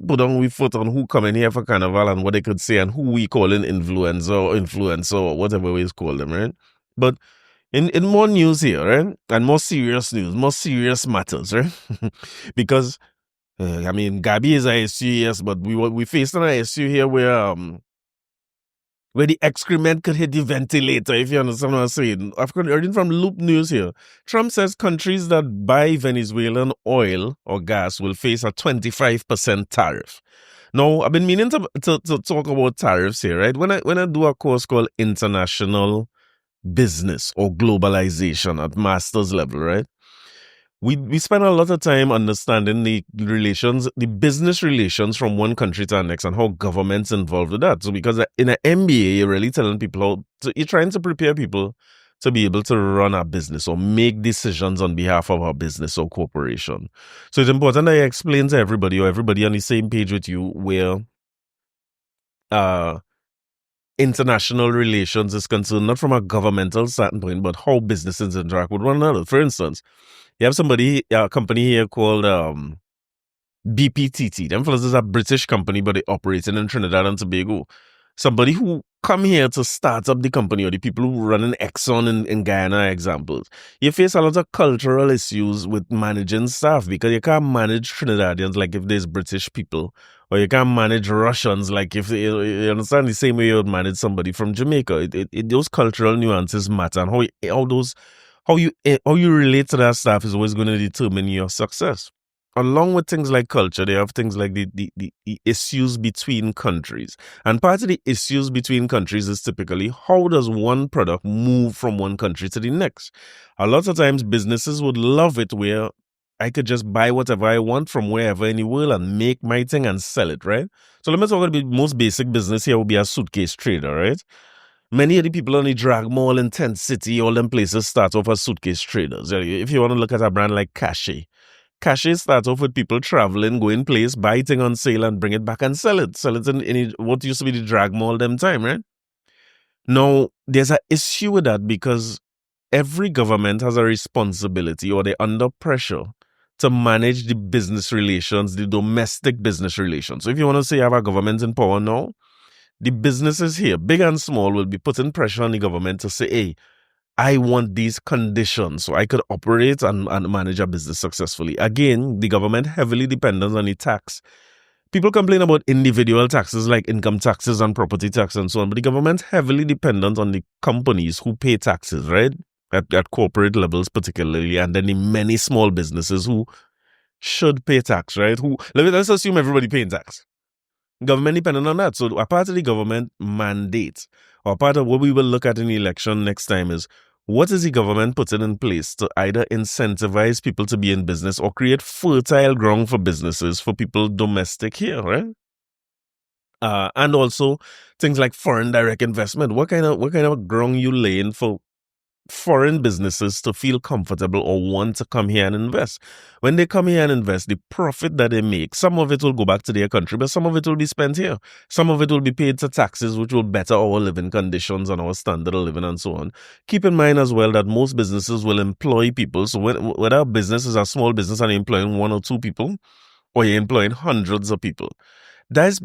put on we foot on who come in here for Carnival and what they could say and who we call an influencer or whatever we call them, right? But In more news here, right? And more serious news, more serious matters, right? Because I mean, Gabby is a ISU, yes, but we faced an ISU here where the excrement could hit the ventilator, if you understand what I'm saying. I've heard from Loop News here. Trump says countries that buy Venezuelan oil or gas will face a 25% tariff. Now, I've been meaning to talk about tariffs here, right? When I do a course called International Business or Globalization at master's level, right? We spend a lot of time understanding the relations, the business relations from one country to the next and how government's involved with that. So because in an MBA, you're really telling people you're trying to prepare people to be able to run a business or make decisions on behalf of a business or corporation. So it's important that I explain to everybody or everybody on the same page with you where international relations is concerned, not from a governmental standpoint, but how businesses interact with one another. For instance, you have a company here called BPTT. Them fellas is a British company, but they operating in Trinidad and Tobago. Somebody who come here to start up the company, or the people who run an Exxon in Guyana, examples. You face a lot of cultural issues with managing staff because you can't manage Trinidadians like if there's British people, or you can't manage Russians like if you understand the same way you would manage somebody from Jamaica. Those cultural nuances matter, and how you relate to that staff is always going to determine your success. Along with things like culture, they have things like the issues between countries. And part of the issues between countries is typically how does one product move from one country to the next? A lot of times businesses would love it where I could just buy whatever I want from wherever in the world and make my thing and sell it, right? So let me talk about the most basic business here would be a suitcase trader, right? Many of the people on the drag mall in Tent City, all them places start off as suitcase traders. If you want to look at a brand like Cache starts off with people traveling, going place, buy thing on sale and bring it back and sell it. Sell it in what used to be the drag mall them time, right? Now, there's an issue with that because every government has a responsibility or they're under pressure to manage the business relations, the domestic business relations. So if you want to say you have a government in power now, the businesses here, big and small, will be putting pressure on the government to say, hey, I want these conditions so I could operate and manage a business successfully. Again, the government heavily dependent on the tax. People complain about individual taxes like income taxes and property tax and so on, but the government heavily dependent on the companies who pay taxes, right? At corporate levels particularly, and then the many small businesses who should pay tax, right? Let's assume everybody paying tax. Government dependent on that. So a part of the government mandate, or part of what we will look at in the election next time is what is the government putting in place to either incentivize people to be in business or create fertile ground for businesses for people domestic here, right? And also things like foreign direct investment. What kind of ground you laying for foreign businesses to feel comfortable or want to come here and invest? When they come here and invest, the profit that they make, some of it will go back to their country, but some of it will be spent here. Some of it will be paid to taxes, which will better our living conditions and our standard of living and so on. Keep in mind as well that most businesses will employ people. So whether a business is a small business and you're employing one or two people, or you're employing hundreds of people, that's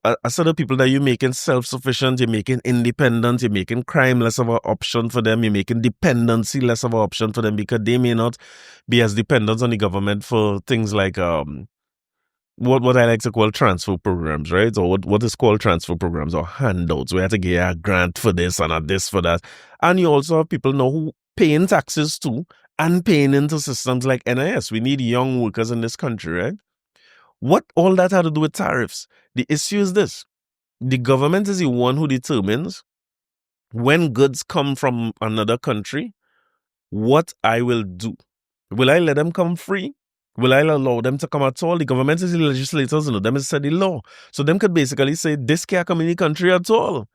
a set of people that you're making self-sufficient, you're making independent, you're making crime less of an option for them, you're making dependency less of an option for them because they may not be as dependent on the government for things like what I like to call transfer programs, right? Or what is called transfer programs or handouts. We have to get a grant for this and a this for that. And you also have people now who paying taxes too and paying into systems like NIS. We need young workers in this country, right? What all that had to do with tariffs? The issue is this. The government is the one who determines when goods come from another country, what I will do. Will I let them come free? Will I allow them to come at all? The government is the legislators, and them is set the law. So them could basically say, this can't come in the country at all.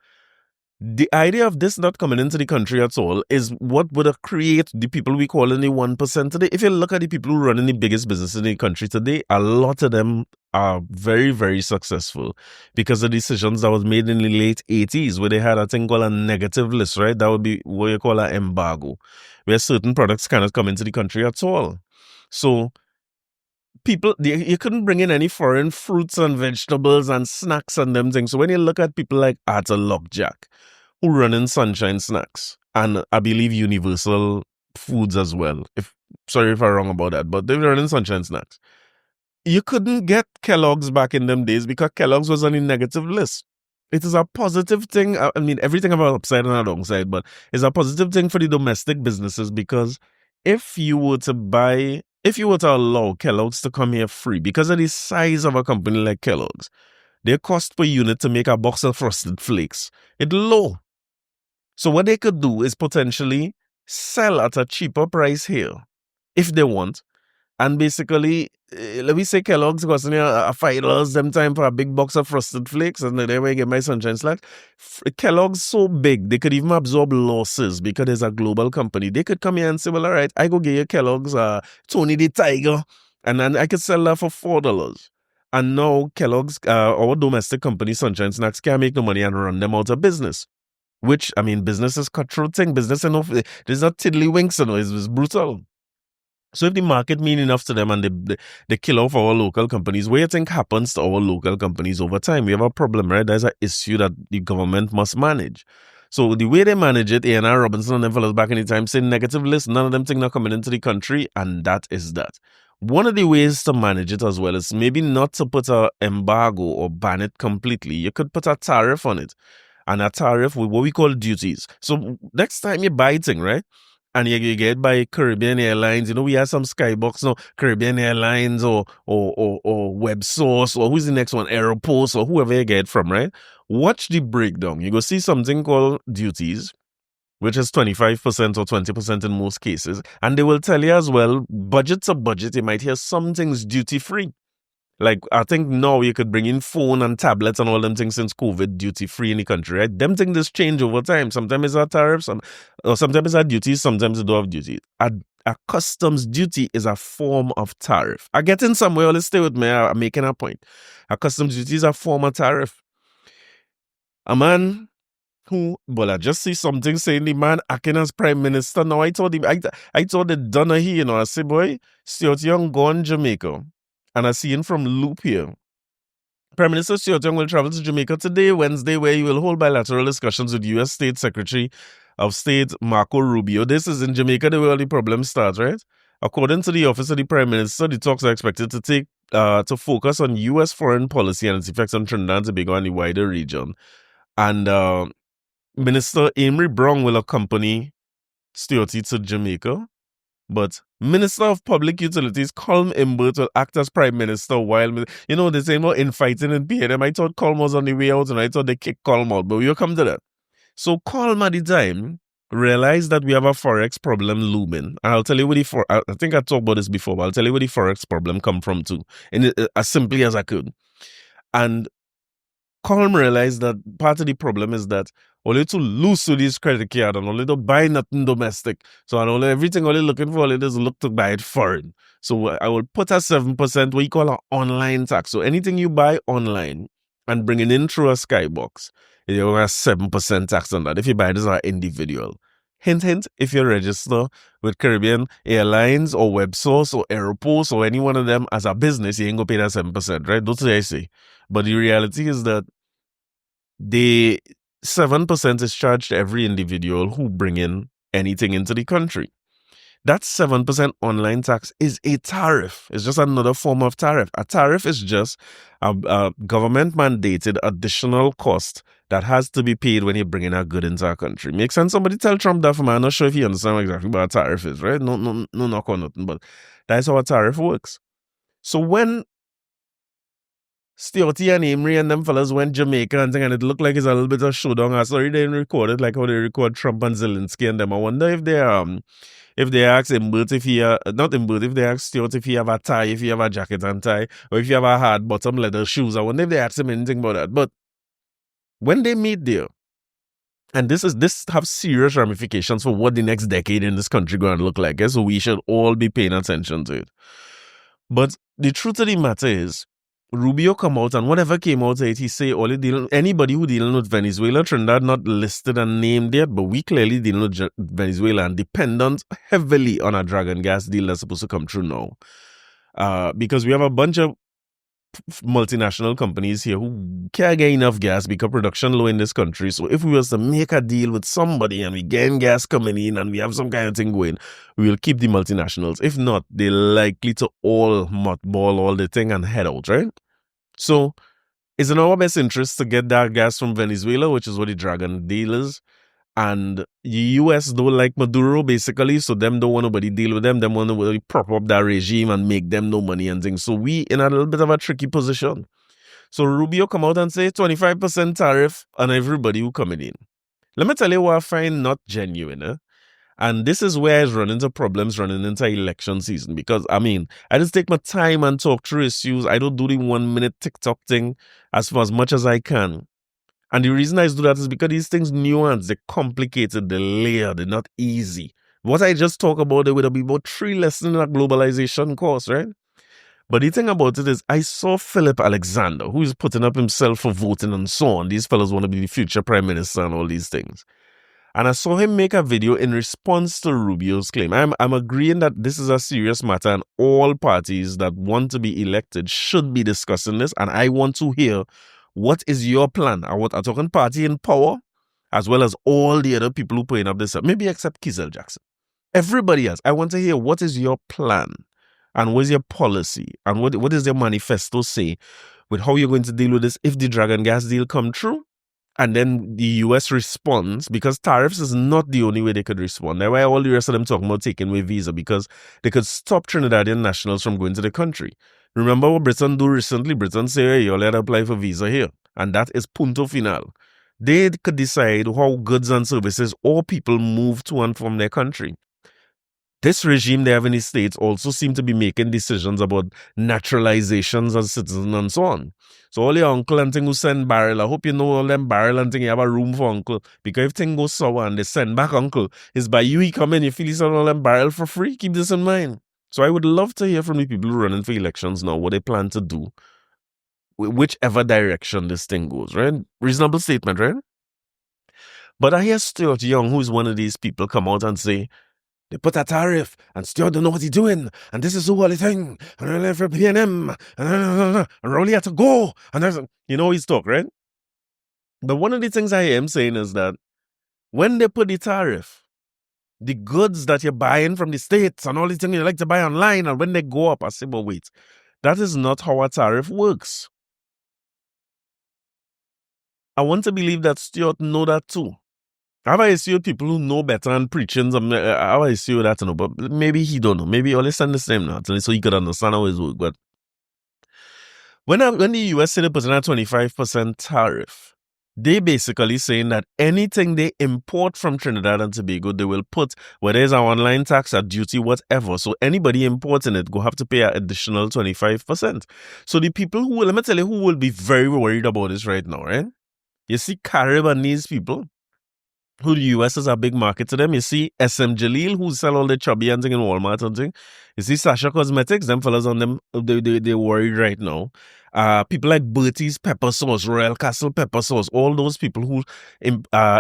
The idea of this not coming into the country at all is what would have created the people we call in the 1% today. If you look at the people who run in the biggest business in the country today, a lot of them are very, very successful because of decisions that was made in the late 80s where they had a thing called a negative list, right? That would be what you call an embargo, where certain products cannot come into the country at all. So you couldn't bring in any foreign fruits and vegetables and snacks and them things. So when you look at people like Arthur Lockjack, who run in Sunshine Snacks and I believe Universal Foods as well. Sorry if I'm wrong about that, but they run in Sunshine Snacks. You couldn't get Kellogg's back in them days because Kellogg's was on a negative list. It is a positive thing. I mean, everything about upside and a downside, but it's a positive thing for the domestic businesses because if you were to allow Kellogg's to come here free, because of the size of a company like Kellogg's, their cost per unit to make a box of Frosted Flakes, it's low. So what they could do is potentially sell at a cheaper price here, if they want. And basically, let me say Kellogg's costing you a $5 them time for a big box of Frosted Flakes, and then I get my Sunshine Snacks. Kellogg's so big, they could even absorb losses because it's a global company. They could come here and say, well, all right, I go get you Kellogg's Tony the Tiger, and then I could sell that for $4. And now Kellogg's, our domestic company, Sunshine Snacks, can't make no money and run them out of business. Which, I mean, business is cutthroat thing. Business enough, there's not tiddlywinks, it's brutal. So if the market mean enough to them and they kill off our local companies, what do you think happens to our local companies over time? We have a problem, right? There's an issue that the government must manage. So the way they manage it, A&R Robinson and them fellas back in the time saying negative list, none of them think not coming into the country, and that is that. One of the ways to manage it as well is maybe not to put an embargo or ban it completely. You could put a tariff on it. And a tariff with what we call duties. So next time you buy thing, right? And you get by Caribbean Airlines, we have some Skybox now, Caribbean Airlines or WebSource or who's the next one, Aeropost or whoever you get from, right? Watch the breakdown. You go see something called duties, which is 25% or 20% in most cases. And they will tell you as well, budget to budget, you might hear some things duty-free. Like, I think now you could bring in phone and tablets and all them things since COVID duty-free in the country, right? Them things just change over time. Sometimes it's a tariff, sometimes it's a duty, sometimes it don't have duty. A customs duty is a form of tariff. I get in somewhere, let's stay with me, I'm making a point. A customs duty is a form of tariff. A man I just see something saying the man acting as prime minister. Now, I told the Donna here, I say, boy, Stuartie gone Jamaica. And I see him from Loop here. Prime Minister Stuartie will travel to Jamaica today, Wednesday, where he will hold bilateral discussions with U.S. State Secretary of State Marco Rubio. This is in Jamaica, the way all the problems start, right? According to the Office of the Prime Minister, the talks are expected to focus on U.S. foreign policy and its effects on Trinidad and Tobago and the wider region. And Minister Amory Brown will accompany Stuartie to Jamaica. But Minister of Public Utilities, Colm will act as Prime Minister while, they say no infighting in PNM. I thought Colm was on the way out and I thought they kicked Colm out, but we'll come to that. So Colm at the time realized that we have a Forex problem looming. And I'll tell you where I think I talked about this before, but I'll tell you where the Forex problem come from too. And as simply as I could. And Colm realized that part of the problem is that only to lose to this credit card and only to buy nothing domestic. So everything only looking for only is look to buy it foreign. So I will put a 7% what you call an online tax. So anything you buy online and bring it in through a Skybox, you have a 7% tax on that if you buy it as an individual. Hint, hint, if you register with Caribbean Airlines or WebSource or Aeropost or any one of them as a business, you ain't going to pay that 7%, right? That's what I say. But the reality is that the 7% is charged to every individual who bring in anything into the country. That 7% online tax is a tariff. It's just another form of tariff. A tariff is just a government-mandated additional cost that has to be paid when you bring in a good into our country. Makes sense? Somebody tell Trump that for me. I'm not sure if he understands exactly what a tariff is, right? No knock on nothing, but that's how a tariff works. So when Stuartie and Amory and them fellas went Jamaica and it looked like it's a little bit of showdown. I sorry they didn't record it like how they record Trump and Zelensky and them. I wonder if they ask if he ask Stuartie if he have a tie, if he have a jacket and tie, or if you have a hard bottom leather shoes. I wonder if they ask him anything about that. But when they meet there, and this have serious ramifications for what the next decade in this country going to look like. So we should all be paying attention to it. But the truth of the matter is, Rubio come out and whatever came out of it, he say anybody who dealing with Venezuela, Trinidad not listed and named yet, but we clearly dealing with Venezuela and dependent heavily on a dragon gas deal that's supposed to come through now. Because we have a bunch of multinational companies here who can't get enough gas because production low in this country. So if we was to make a deal with somebody and we getting gas coming in and we have some kind of thing going, we will keep the multinationals. If not, they're likely to all mothball all the thing and head out, right? So it's in our best interest to get that gas from Venezuela, which is what the Dragon deal is. And the US don't like Maduro, basically, so them don't want nobody deal with them. Them want to prop up that regime and make them no money and things. So we in a little bit of a tricky position. So Rubio come out and say 25% tariff on everybody who coming in. Let me tell you what I find not genuine. And this is where I run into problems running into election season. Because, I mean, I just take my time and talk through issues. I don't do the 1 minute TikTok thing as much as I can. And the reason I do that is because these things nuanced, they're complicated, they're layered, they're not easy. What I just talk about, there would be about 3 lessons in a globalization course, right? But the thing about it is, I saw Philip Alexander, who is putting up himself for voting and so on. These fellows want to be the future prime minister and all these things. And I saw him make a video in response to Rubio's claim. I'm agreeing that this is a serious matter and all parties that want to be elected should be discussing this. And I want to hear, what is your plan? I'm talking party in power, as well as all the other people who putting up this, maybe except Kizel Jackson. Everybody else, I want to hear, what is your plan? And what is your policy? And what does your manifesto say with how you're going to deal with this if the Dragon gas deal come true? And then the US responds, because tariffs is not the only way they could respond. That's why all the rest of them talking about taking away visa, because they could stop Trinidadian nationals from going to the country. Remember what Britain do recently? Britain say, hey, you'll let apply for visa here. And that is punto final. They could decide how goods and services or people move to and from their country. This regime they have in the States also seem to be making decisions about naturalizations as citizens and so on. So all your uncle and thing who send barrel, I hope you know all them barrel and thing, you have a room for uncle. Because if thing goes sour and they send back uncle, it's by you he come in, you feel he's on all them barrel for free. Keep this in mind. So I would love to hear from the people who are running for elections now, what they plan to do, whichever direction this thing goes, right? Reasonable statement, right? But I hear Stuart Young, who's one of these people, come out and say, they put a tariff, and Stuart don't know what he's doing, and this is all the thing, and I left for P&M, and Rowley had to go, and there's, you know he's talk, right? But one of the things I am saying is that when they put the tariff, the goods that you're buying from the States and all the things you like to buy online, and when they go up, I say, but wait, that is not how a tariff works. I want to believe that Stuart know that too. Have I assumed people who know better and preaching? Have I assumed that? No, but maybe he don't know. Maybe all send the same now, so he could understand how it works. But when the US said they put in a 25% tariff, they basically saying that anything they import from Trinidad and Tobago, they will put, whether it's an online tax or duty, whatever. So anybody importing it go have to pay an additional 25%. So the people who, let me tell you, who will be very worried about this right now, right? You see Caribbean people, who the US is a big market to them. You see SM Jalil, who sell all the chubby and thing in Walmart and thing. You see Sasha Cosmetics, them fellas on them, they're worried right now. People like Bertie's pepper sauce, Royal Castle pepper sauce, all those people who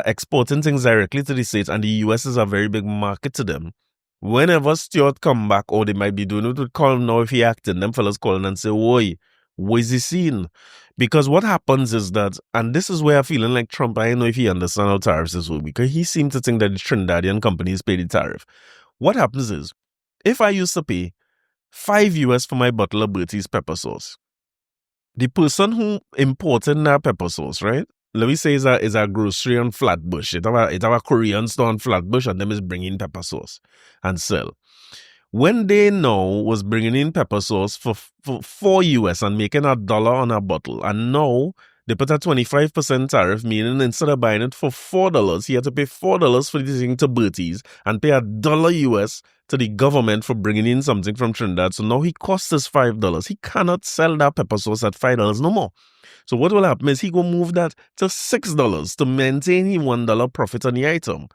exporting things directly to the States, and the US is a very big market to them. Whenever Stuart come back, or they might be doing it with Colm now if he acting, them fellas calling and say, oi, what is he seeing? Because what happens is that, and this is where I'm feeling like Trump, I don't know if he understands how tariffs is work, because he seems to think that the Trinidadian companies pay the tariff. What happens is, if I used to pay $5 for my bottle of Bertie's pepper sauce, the person who imported that pepper sauce, right? Let me say is a grocery on Flatbush. It have a Korean store on Flatbush, and them is bringing pepper sauce and sell. When they now was bringing in pepper sauce for $4 and making $1 on a bottle, and now they put a 25% tariff, meaning instead of buying it for $4, he had to pay $4 for the thing to Bertie's and pay $1 to the government for bringing in something from Trinidad. So now he costs us $5. He cannot sell that pepper sauce at $5 no more. So what will happen is he will move that to $6 to maintain his $1 profit on the item.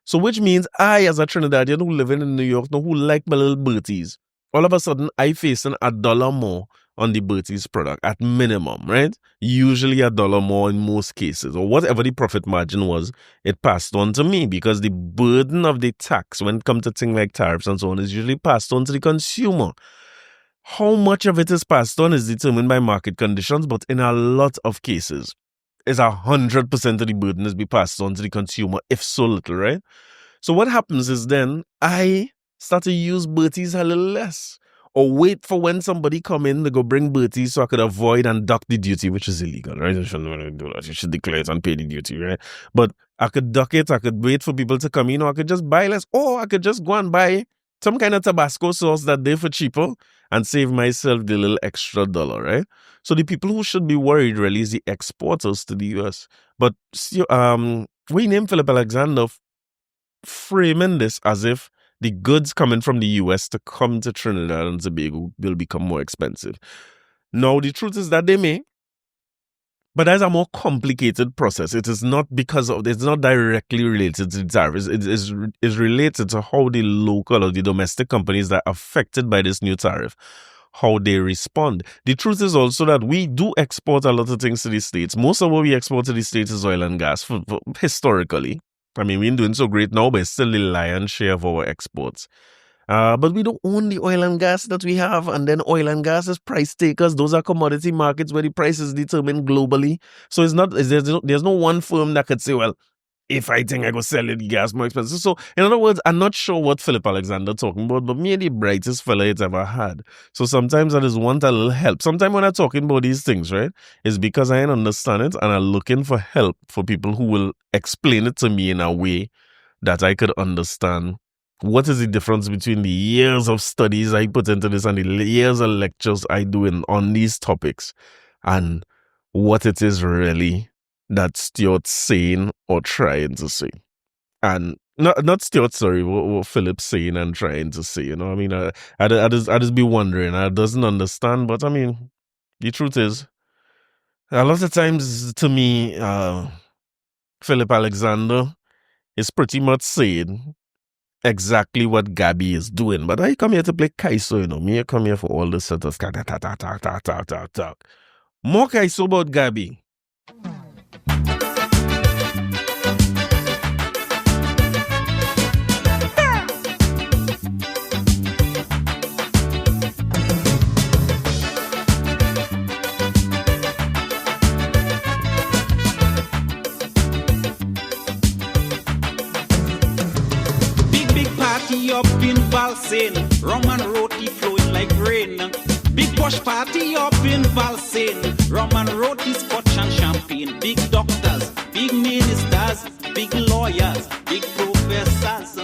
So which means I, as a Trinidadian who living in New York, now who like my little Bertie's, all of a sudden I facing $1 more on the Bertie's product at minimum, right? Usually $1 more in most cases, or whatever the profit margin was, it passed on to me, because the burden of the tax when it comes to things like tariffs and so on is usually passed on to the consumer. How much of it is passed on is determined by market conditions, but in a lot of cases, is 100% of the burden is be passed on to the consumer, if so little, right? So what happens is then I start to use Berties a little less, or wait for when somebody come in to go bring Berties so I could avoid and duck the duty, which is illegal, right? You shouldn't do that. You should declare it and pay the duty, right? But I could duck it. I could wait for people to come in, or I could just buy less, or I could just go and buy some kind of Tabasco sauce that day for cheaper and save myself the little extra dollar, right? So the people who should be worried really is the exporters to the US. But we named Philip Alexander framing this as if the goods coming from the US to come to Trinidad and Tobago will become more expensive. Now, the truth is that they may, but that's a more complicated process. It is not it's not directly related to the tariffs. It is related to how the local or the domestic companies that are affected by this new tariff, how they respond. The truth is also that we do export a lot of things to the States. Most of what we export to the States is oil and gas, historically. I mean, we're doing so great now, but it's still the lion's share of our exports. But we don't own the oil and gas that we have, and then oil and gas is price takers. Those are commodity markets where the price is determined globally. So there's no one firm that could say, well, if I think I go sell it, the gas more expensive. So in other words, I'm not sure what Philip Alexander talking about, but me the brightest fella it's ever had. So sometimes I just want a little help. Sometimes when I'm talking about these things, right, it's because I don't understand it and I'm looking for help for people who will explain it to me in a way that I could understand. What is the difference between the years of studies I put into this and the years of lectures I do on these topics, and what it is really that Stuart's saying or trying to say? And not Stuart, sorry, what Philip's saying and trying to say, you know? I mean, I just be wondering. I doesn't understand, but I mean, the truth is, a lot of times to me, Philip Alexander is pretty much saying exactly what Gabby is doing. But I come here to play Kaiso, you know. Me, I come here for all this sort of talk. More Kaiso about Gabby. Up in Valsin, rum and roti flowing like rain. Big bush party up in Valsin, rum and roti, scotch and champagne. Big doctors, big ministers, big lawyers, big professors.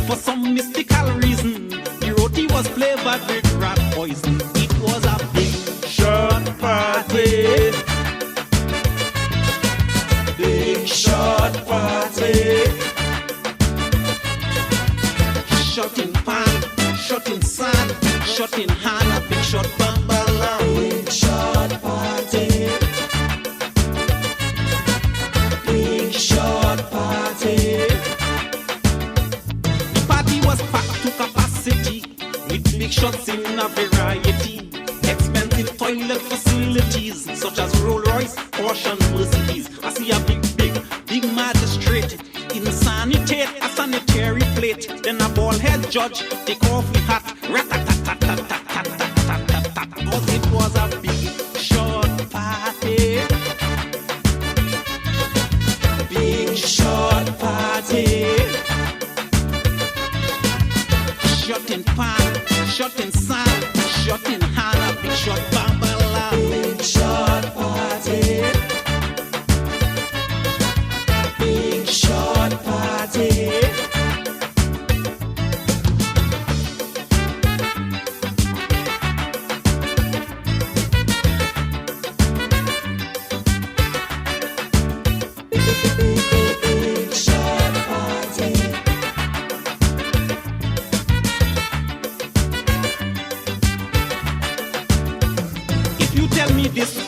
For some mystical reason, the roti was flavored with rat poison. It was a big shot party. Big shot party. Shot in pan, shot in sand, shot in hand, a big shot bambala. Big shot party. Big shot party. The party was packed to capacity, with big shots in a variety. Expensive toilet facilities, such as Rolls Royce, Porsche, Mercedes. I see a big magistrate insanitate a sanitary plate. Then a bald head judge take off the hat. Cause it was a big short party. Big short party. Shot in pan, shot in sand, shot in hand, a big shot bambala. Big short party. Big short party.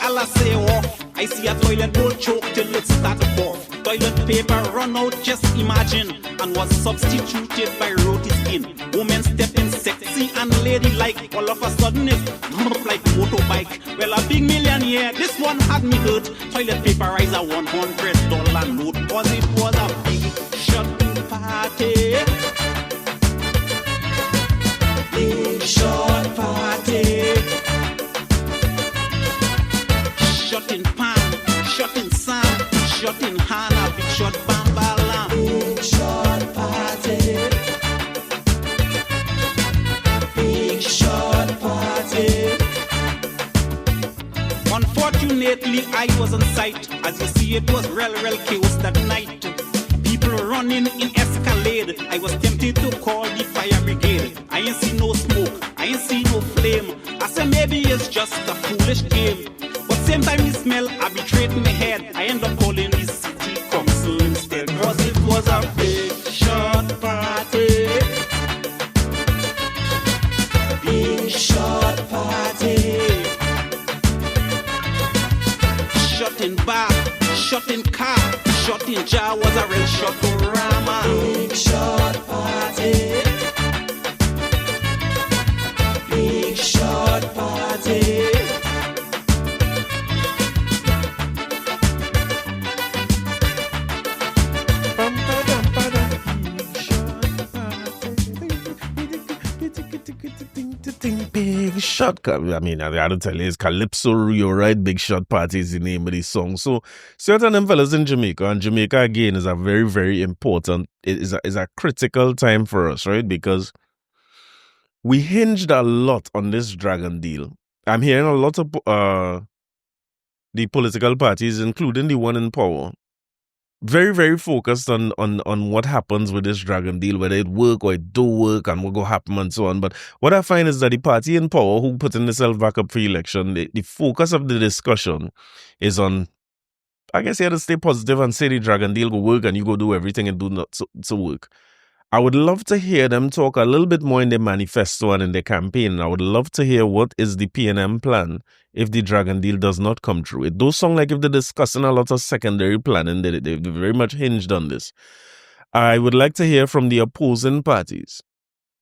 I'll say off. I see a toilet bowl choke till it starts to off. Toilet paper run out, just imagine, and was substituted by roti skin. Women stepping sexy and ladylike. All of a sudden it's like motorbike. Well, a big millionaire, this one had me hurt. Toilet paper rise a $100 note. Cause it was a big shopping party. Big short party. shot in pan, shot in sand, shot in Hana, big shot Bambala. Big shot party. Big shot party. Unfortunately, I was on site. As you see, it was real chaos that night. People running in Escalade. I was tempted to call the fire brigade. I ain't see no smoke, I ain't see no flame. I said maybe it's just a foolish game. But same time you smell arbitrate in my head. I end up calling the city council instead. Cause it was a big shot party. Big shot party. Shot in bar, shot in car, shot in jar was a real shot-orama. Big shot party. Big shot party. Big shot. I mean, I gotta tell you, it's Calypso, you're right. Big Shot Party is the name of the song. So, certain them fellas in Jamaica, and Jamaica again is a very, very important, it is a critical time for us, right? Because we hinged a lot on this dragon deal. I'm hearing a lot of the political parties, including the one in power, very, very focused on what happens with this dragon deal, whether it work or it don't work and what go happen and so on. But what I find is that the party in power who putting themselves back up for election, the focus of the discussion is on, I guess you have to stay positive and say the dragon deal go work and you go do everything and do not to work. I would love to hear them talk a little bit more in their manifesto and in their campaign. I would love to hear what is the P&M plan if the dragon deal does not come true. It does sound like if they're discussing a lot of secondary planning, they're very much hinged on this. I would like to hear from the opposing parties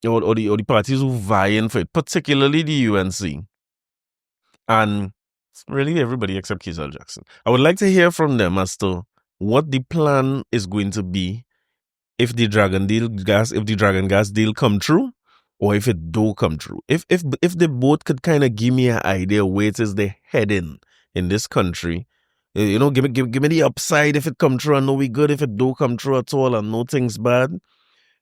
or the parties who vie in for it, particularly the UNC. And really everybody except Kaiso Jackson. I would like to hear from them as to what the plan is going to be if the dragon gas deal come true, or if it do come true. If they both could kind of give me an idea where it is they're heading in this country, you know, give me the upside if it come true and know we good, if it do come true at all and no things bad.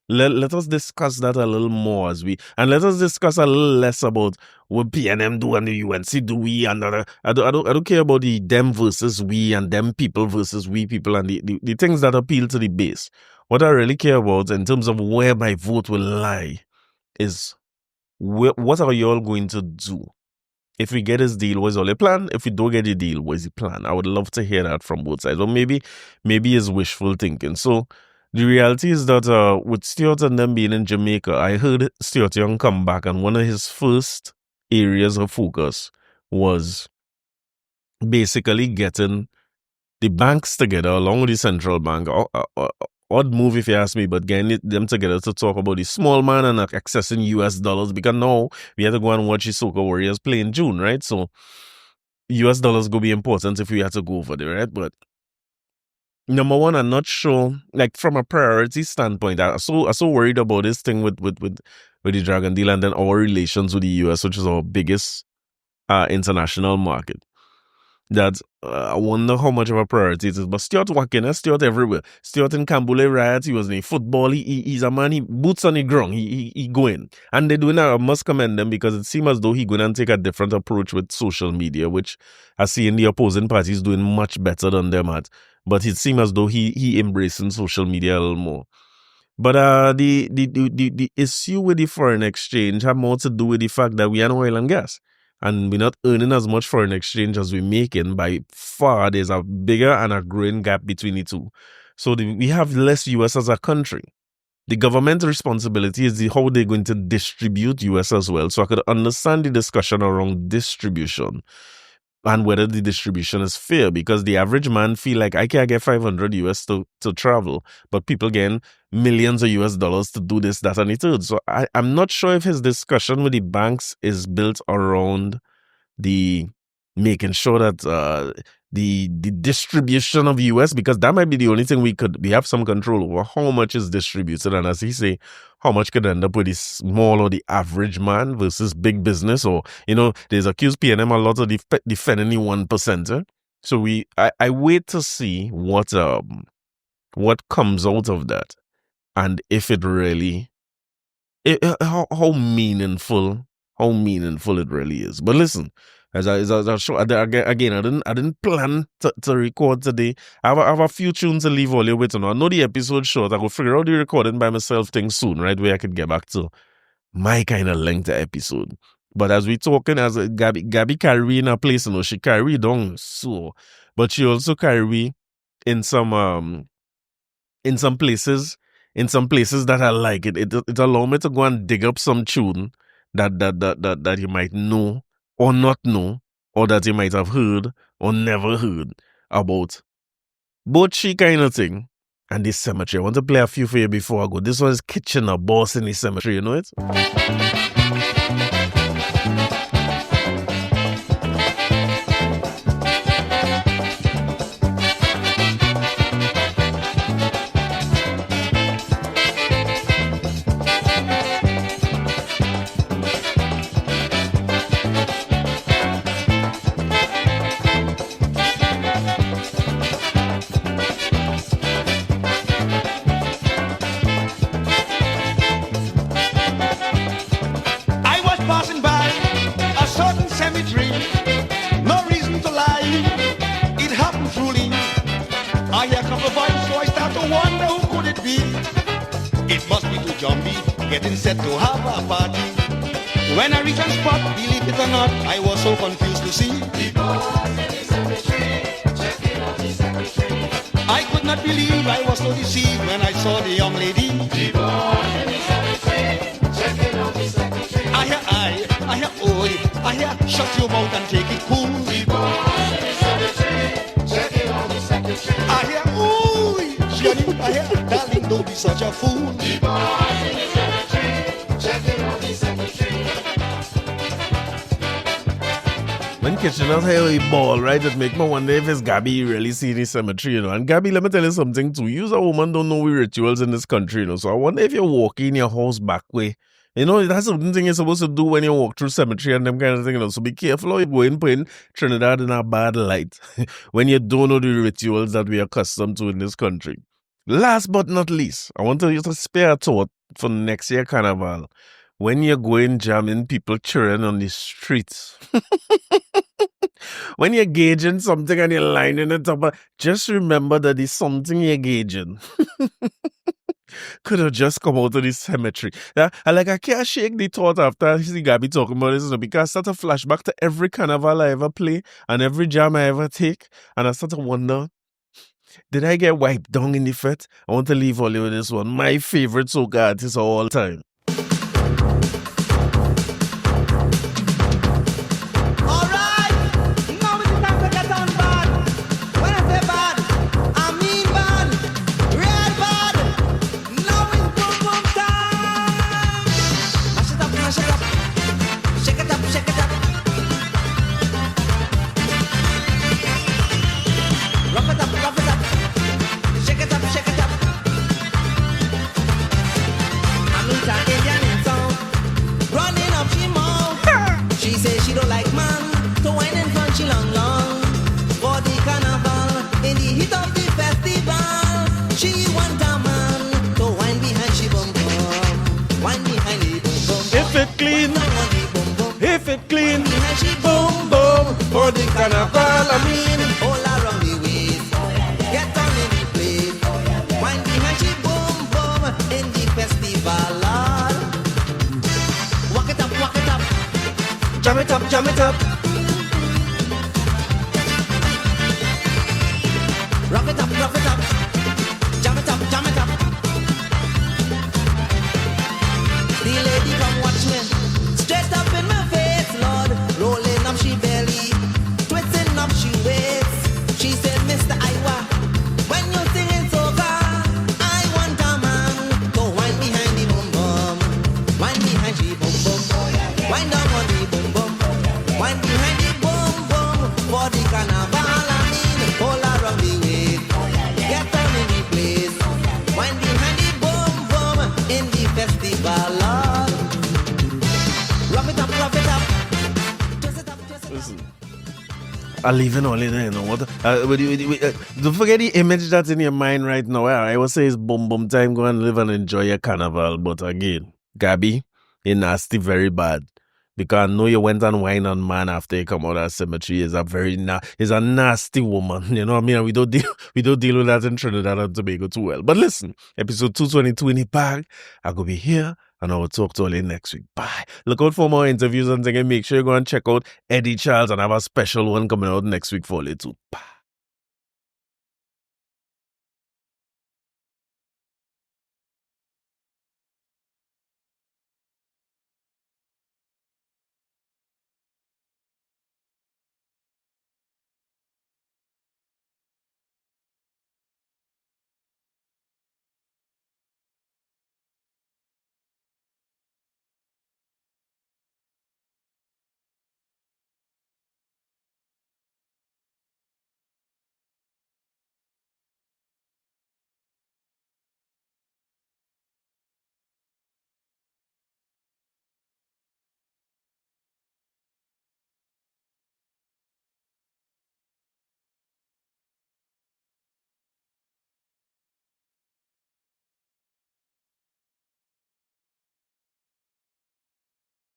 Let us discuss that a little more and let us discuss a little less about what PNM do and the UNC do we and I don't care about the them versus we and them people versus we people and the things that appeal to the base. What I really care about in terms of where my vote will lie is what are you all going to do? If we get this deal, what's all the plan? If we don't get the deal, what's the plan? I would love to hear that from both sides. Or maybe it's wishful thinking. So the reality is that with Stuart and them being in Jamaica, I heard Stuartie come back and one of his first areas of focus was basically getting the banks together along with the central bank. Odd move if you ask me, but getting them together to talk about the small man and accessing US dollars, because now we have to go and watch the Soca Warriors play in June, right? So US dollars go be important if we have to go over there, right? But number one, I'm not sure, like from a priority standpoint, I'm so worried about this thing with the dragon deal and then our relations with the US, which is our biggest international market. That I wonder how much of a priority it is. But Stuart walking, Stuart everywhere. Stuart in Cambule riots, he was in football. He's a man, he boots on the ground. He going. And they doing that, I must commend them because it seems as though he going and take a different approach with social media, which I see in the opposing parties doing much better than them at. But it seems as though he embracing social media a little more. But the issue with the foreign exchange have more to do with the fact that we are in oil and gas. And we're not earning as much foreign exchange as we're making. By far, there's a bigger and a growing gap between the two. So we have less US as a country. The government responsibility is how they're going to distribute US as well. So I could understand the discussion around distribution and whether the distribution is fair, because the average man feel like I can't get 500 US to travel, but people getting millions of US dollars to do this, that, and the third. So I'm not sure if his discussion with the banks is built around the making sure that the distribution of US, because that might be the only thing we have some control over, how much is distributed. And as he say, how much could end up with the small or the average man versus big business, or, you know, there's accused PNM a lot of defending the 1%. So I wait to see what comes out of that, and if it really, how meaningful it really is. But listen, as I show again, I didn't plan to record today. I have a few tunes to leave all you with. I know the episode short. I will figure out the recording by myself thing soon, right, where I could get back to my kind of length of episode. But as we talking, as Gabby carry in a place, she carry down so, but she also carry in some places that I like it. It allow me to go and dig up some tune that you might know or not know, or that you might have heard or never heard about. Both she kind of thing and this cemetery. I want to play a few for you before I go. This one is Kitchener, Boss in the Cemetery, you know it? Getting set to have a party. When I reached the spot, believe it or not, I was so confused to see I could not believe I was so deceived when I saw the young lady. I hear, oi, I hear, shut your mouth and take it cool. I hear, oi, Johnny, I hear, darling, don't be such a fool. When Kitchener's hair a ball, right? It make me wonder if it's Gabby really see the cemetery, And Gabby, let me tell you something too. You as a woman don't know we rituals in this country, So I wonder if you're walking in your house back way. That's something you're supposed to do when you walk through cemetery and them kind of thing, So be careful how you go in putting Trinidad in a bad light when you don't know the rituals that we are accustomed to in this country. Last but not least, I want you to spare a thought for next year Carnival. When you're going jamming people cheering on the streets. When you're gauging something and you're lining it up, just remember that it's something you're gauging. Could have just come out of the cemetery. I can't shake the thought after I see Gabby talking about this, because I start to flashback to every carnival I ever play and every jam I ever take, and I start to wonder, did I get wiped down in the fet? I want to leave all you with this one. My favorite soca artist of all time. If it clean, boom, boom, for the carnival, all around the waist, get on in the place, wind behind she boom, boom, in the festival, Lord. Walk it up, jam it up, rock it up, jam it up, the lady come watch me, straight up in my face, Lord, rolling up she belly, twisting up she waist. She said, Mr. Iowa, when you singing soca, I want a man to wind behind the boom boom, wind behind the boom boom, wind down on the boom boom, wind behind the boom boom, for the carnival, all around the way. Get I'm leaving all in there, you know what? Don't forget the image that's in your mind right now. I will say it's boom time, go and live and enjoy your carnival. But again, Gabby, you're nasty very bad. Because I know you went and wine on man after you come out of cemetery. Is a nasty woman. You know what I mean? We don't deal with that in Trinidad and Tobago too well. But listen, episode 222 in the park. I go be here and I will talk to you next week. Bye. Look out for more interviews and things. Make sure you go and check out Eddie Charles and have a special one coming out next week for you too. Bye.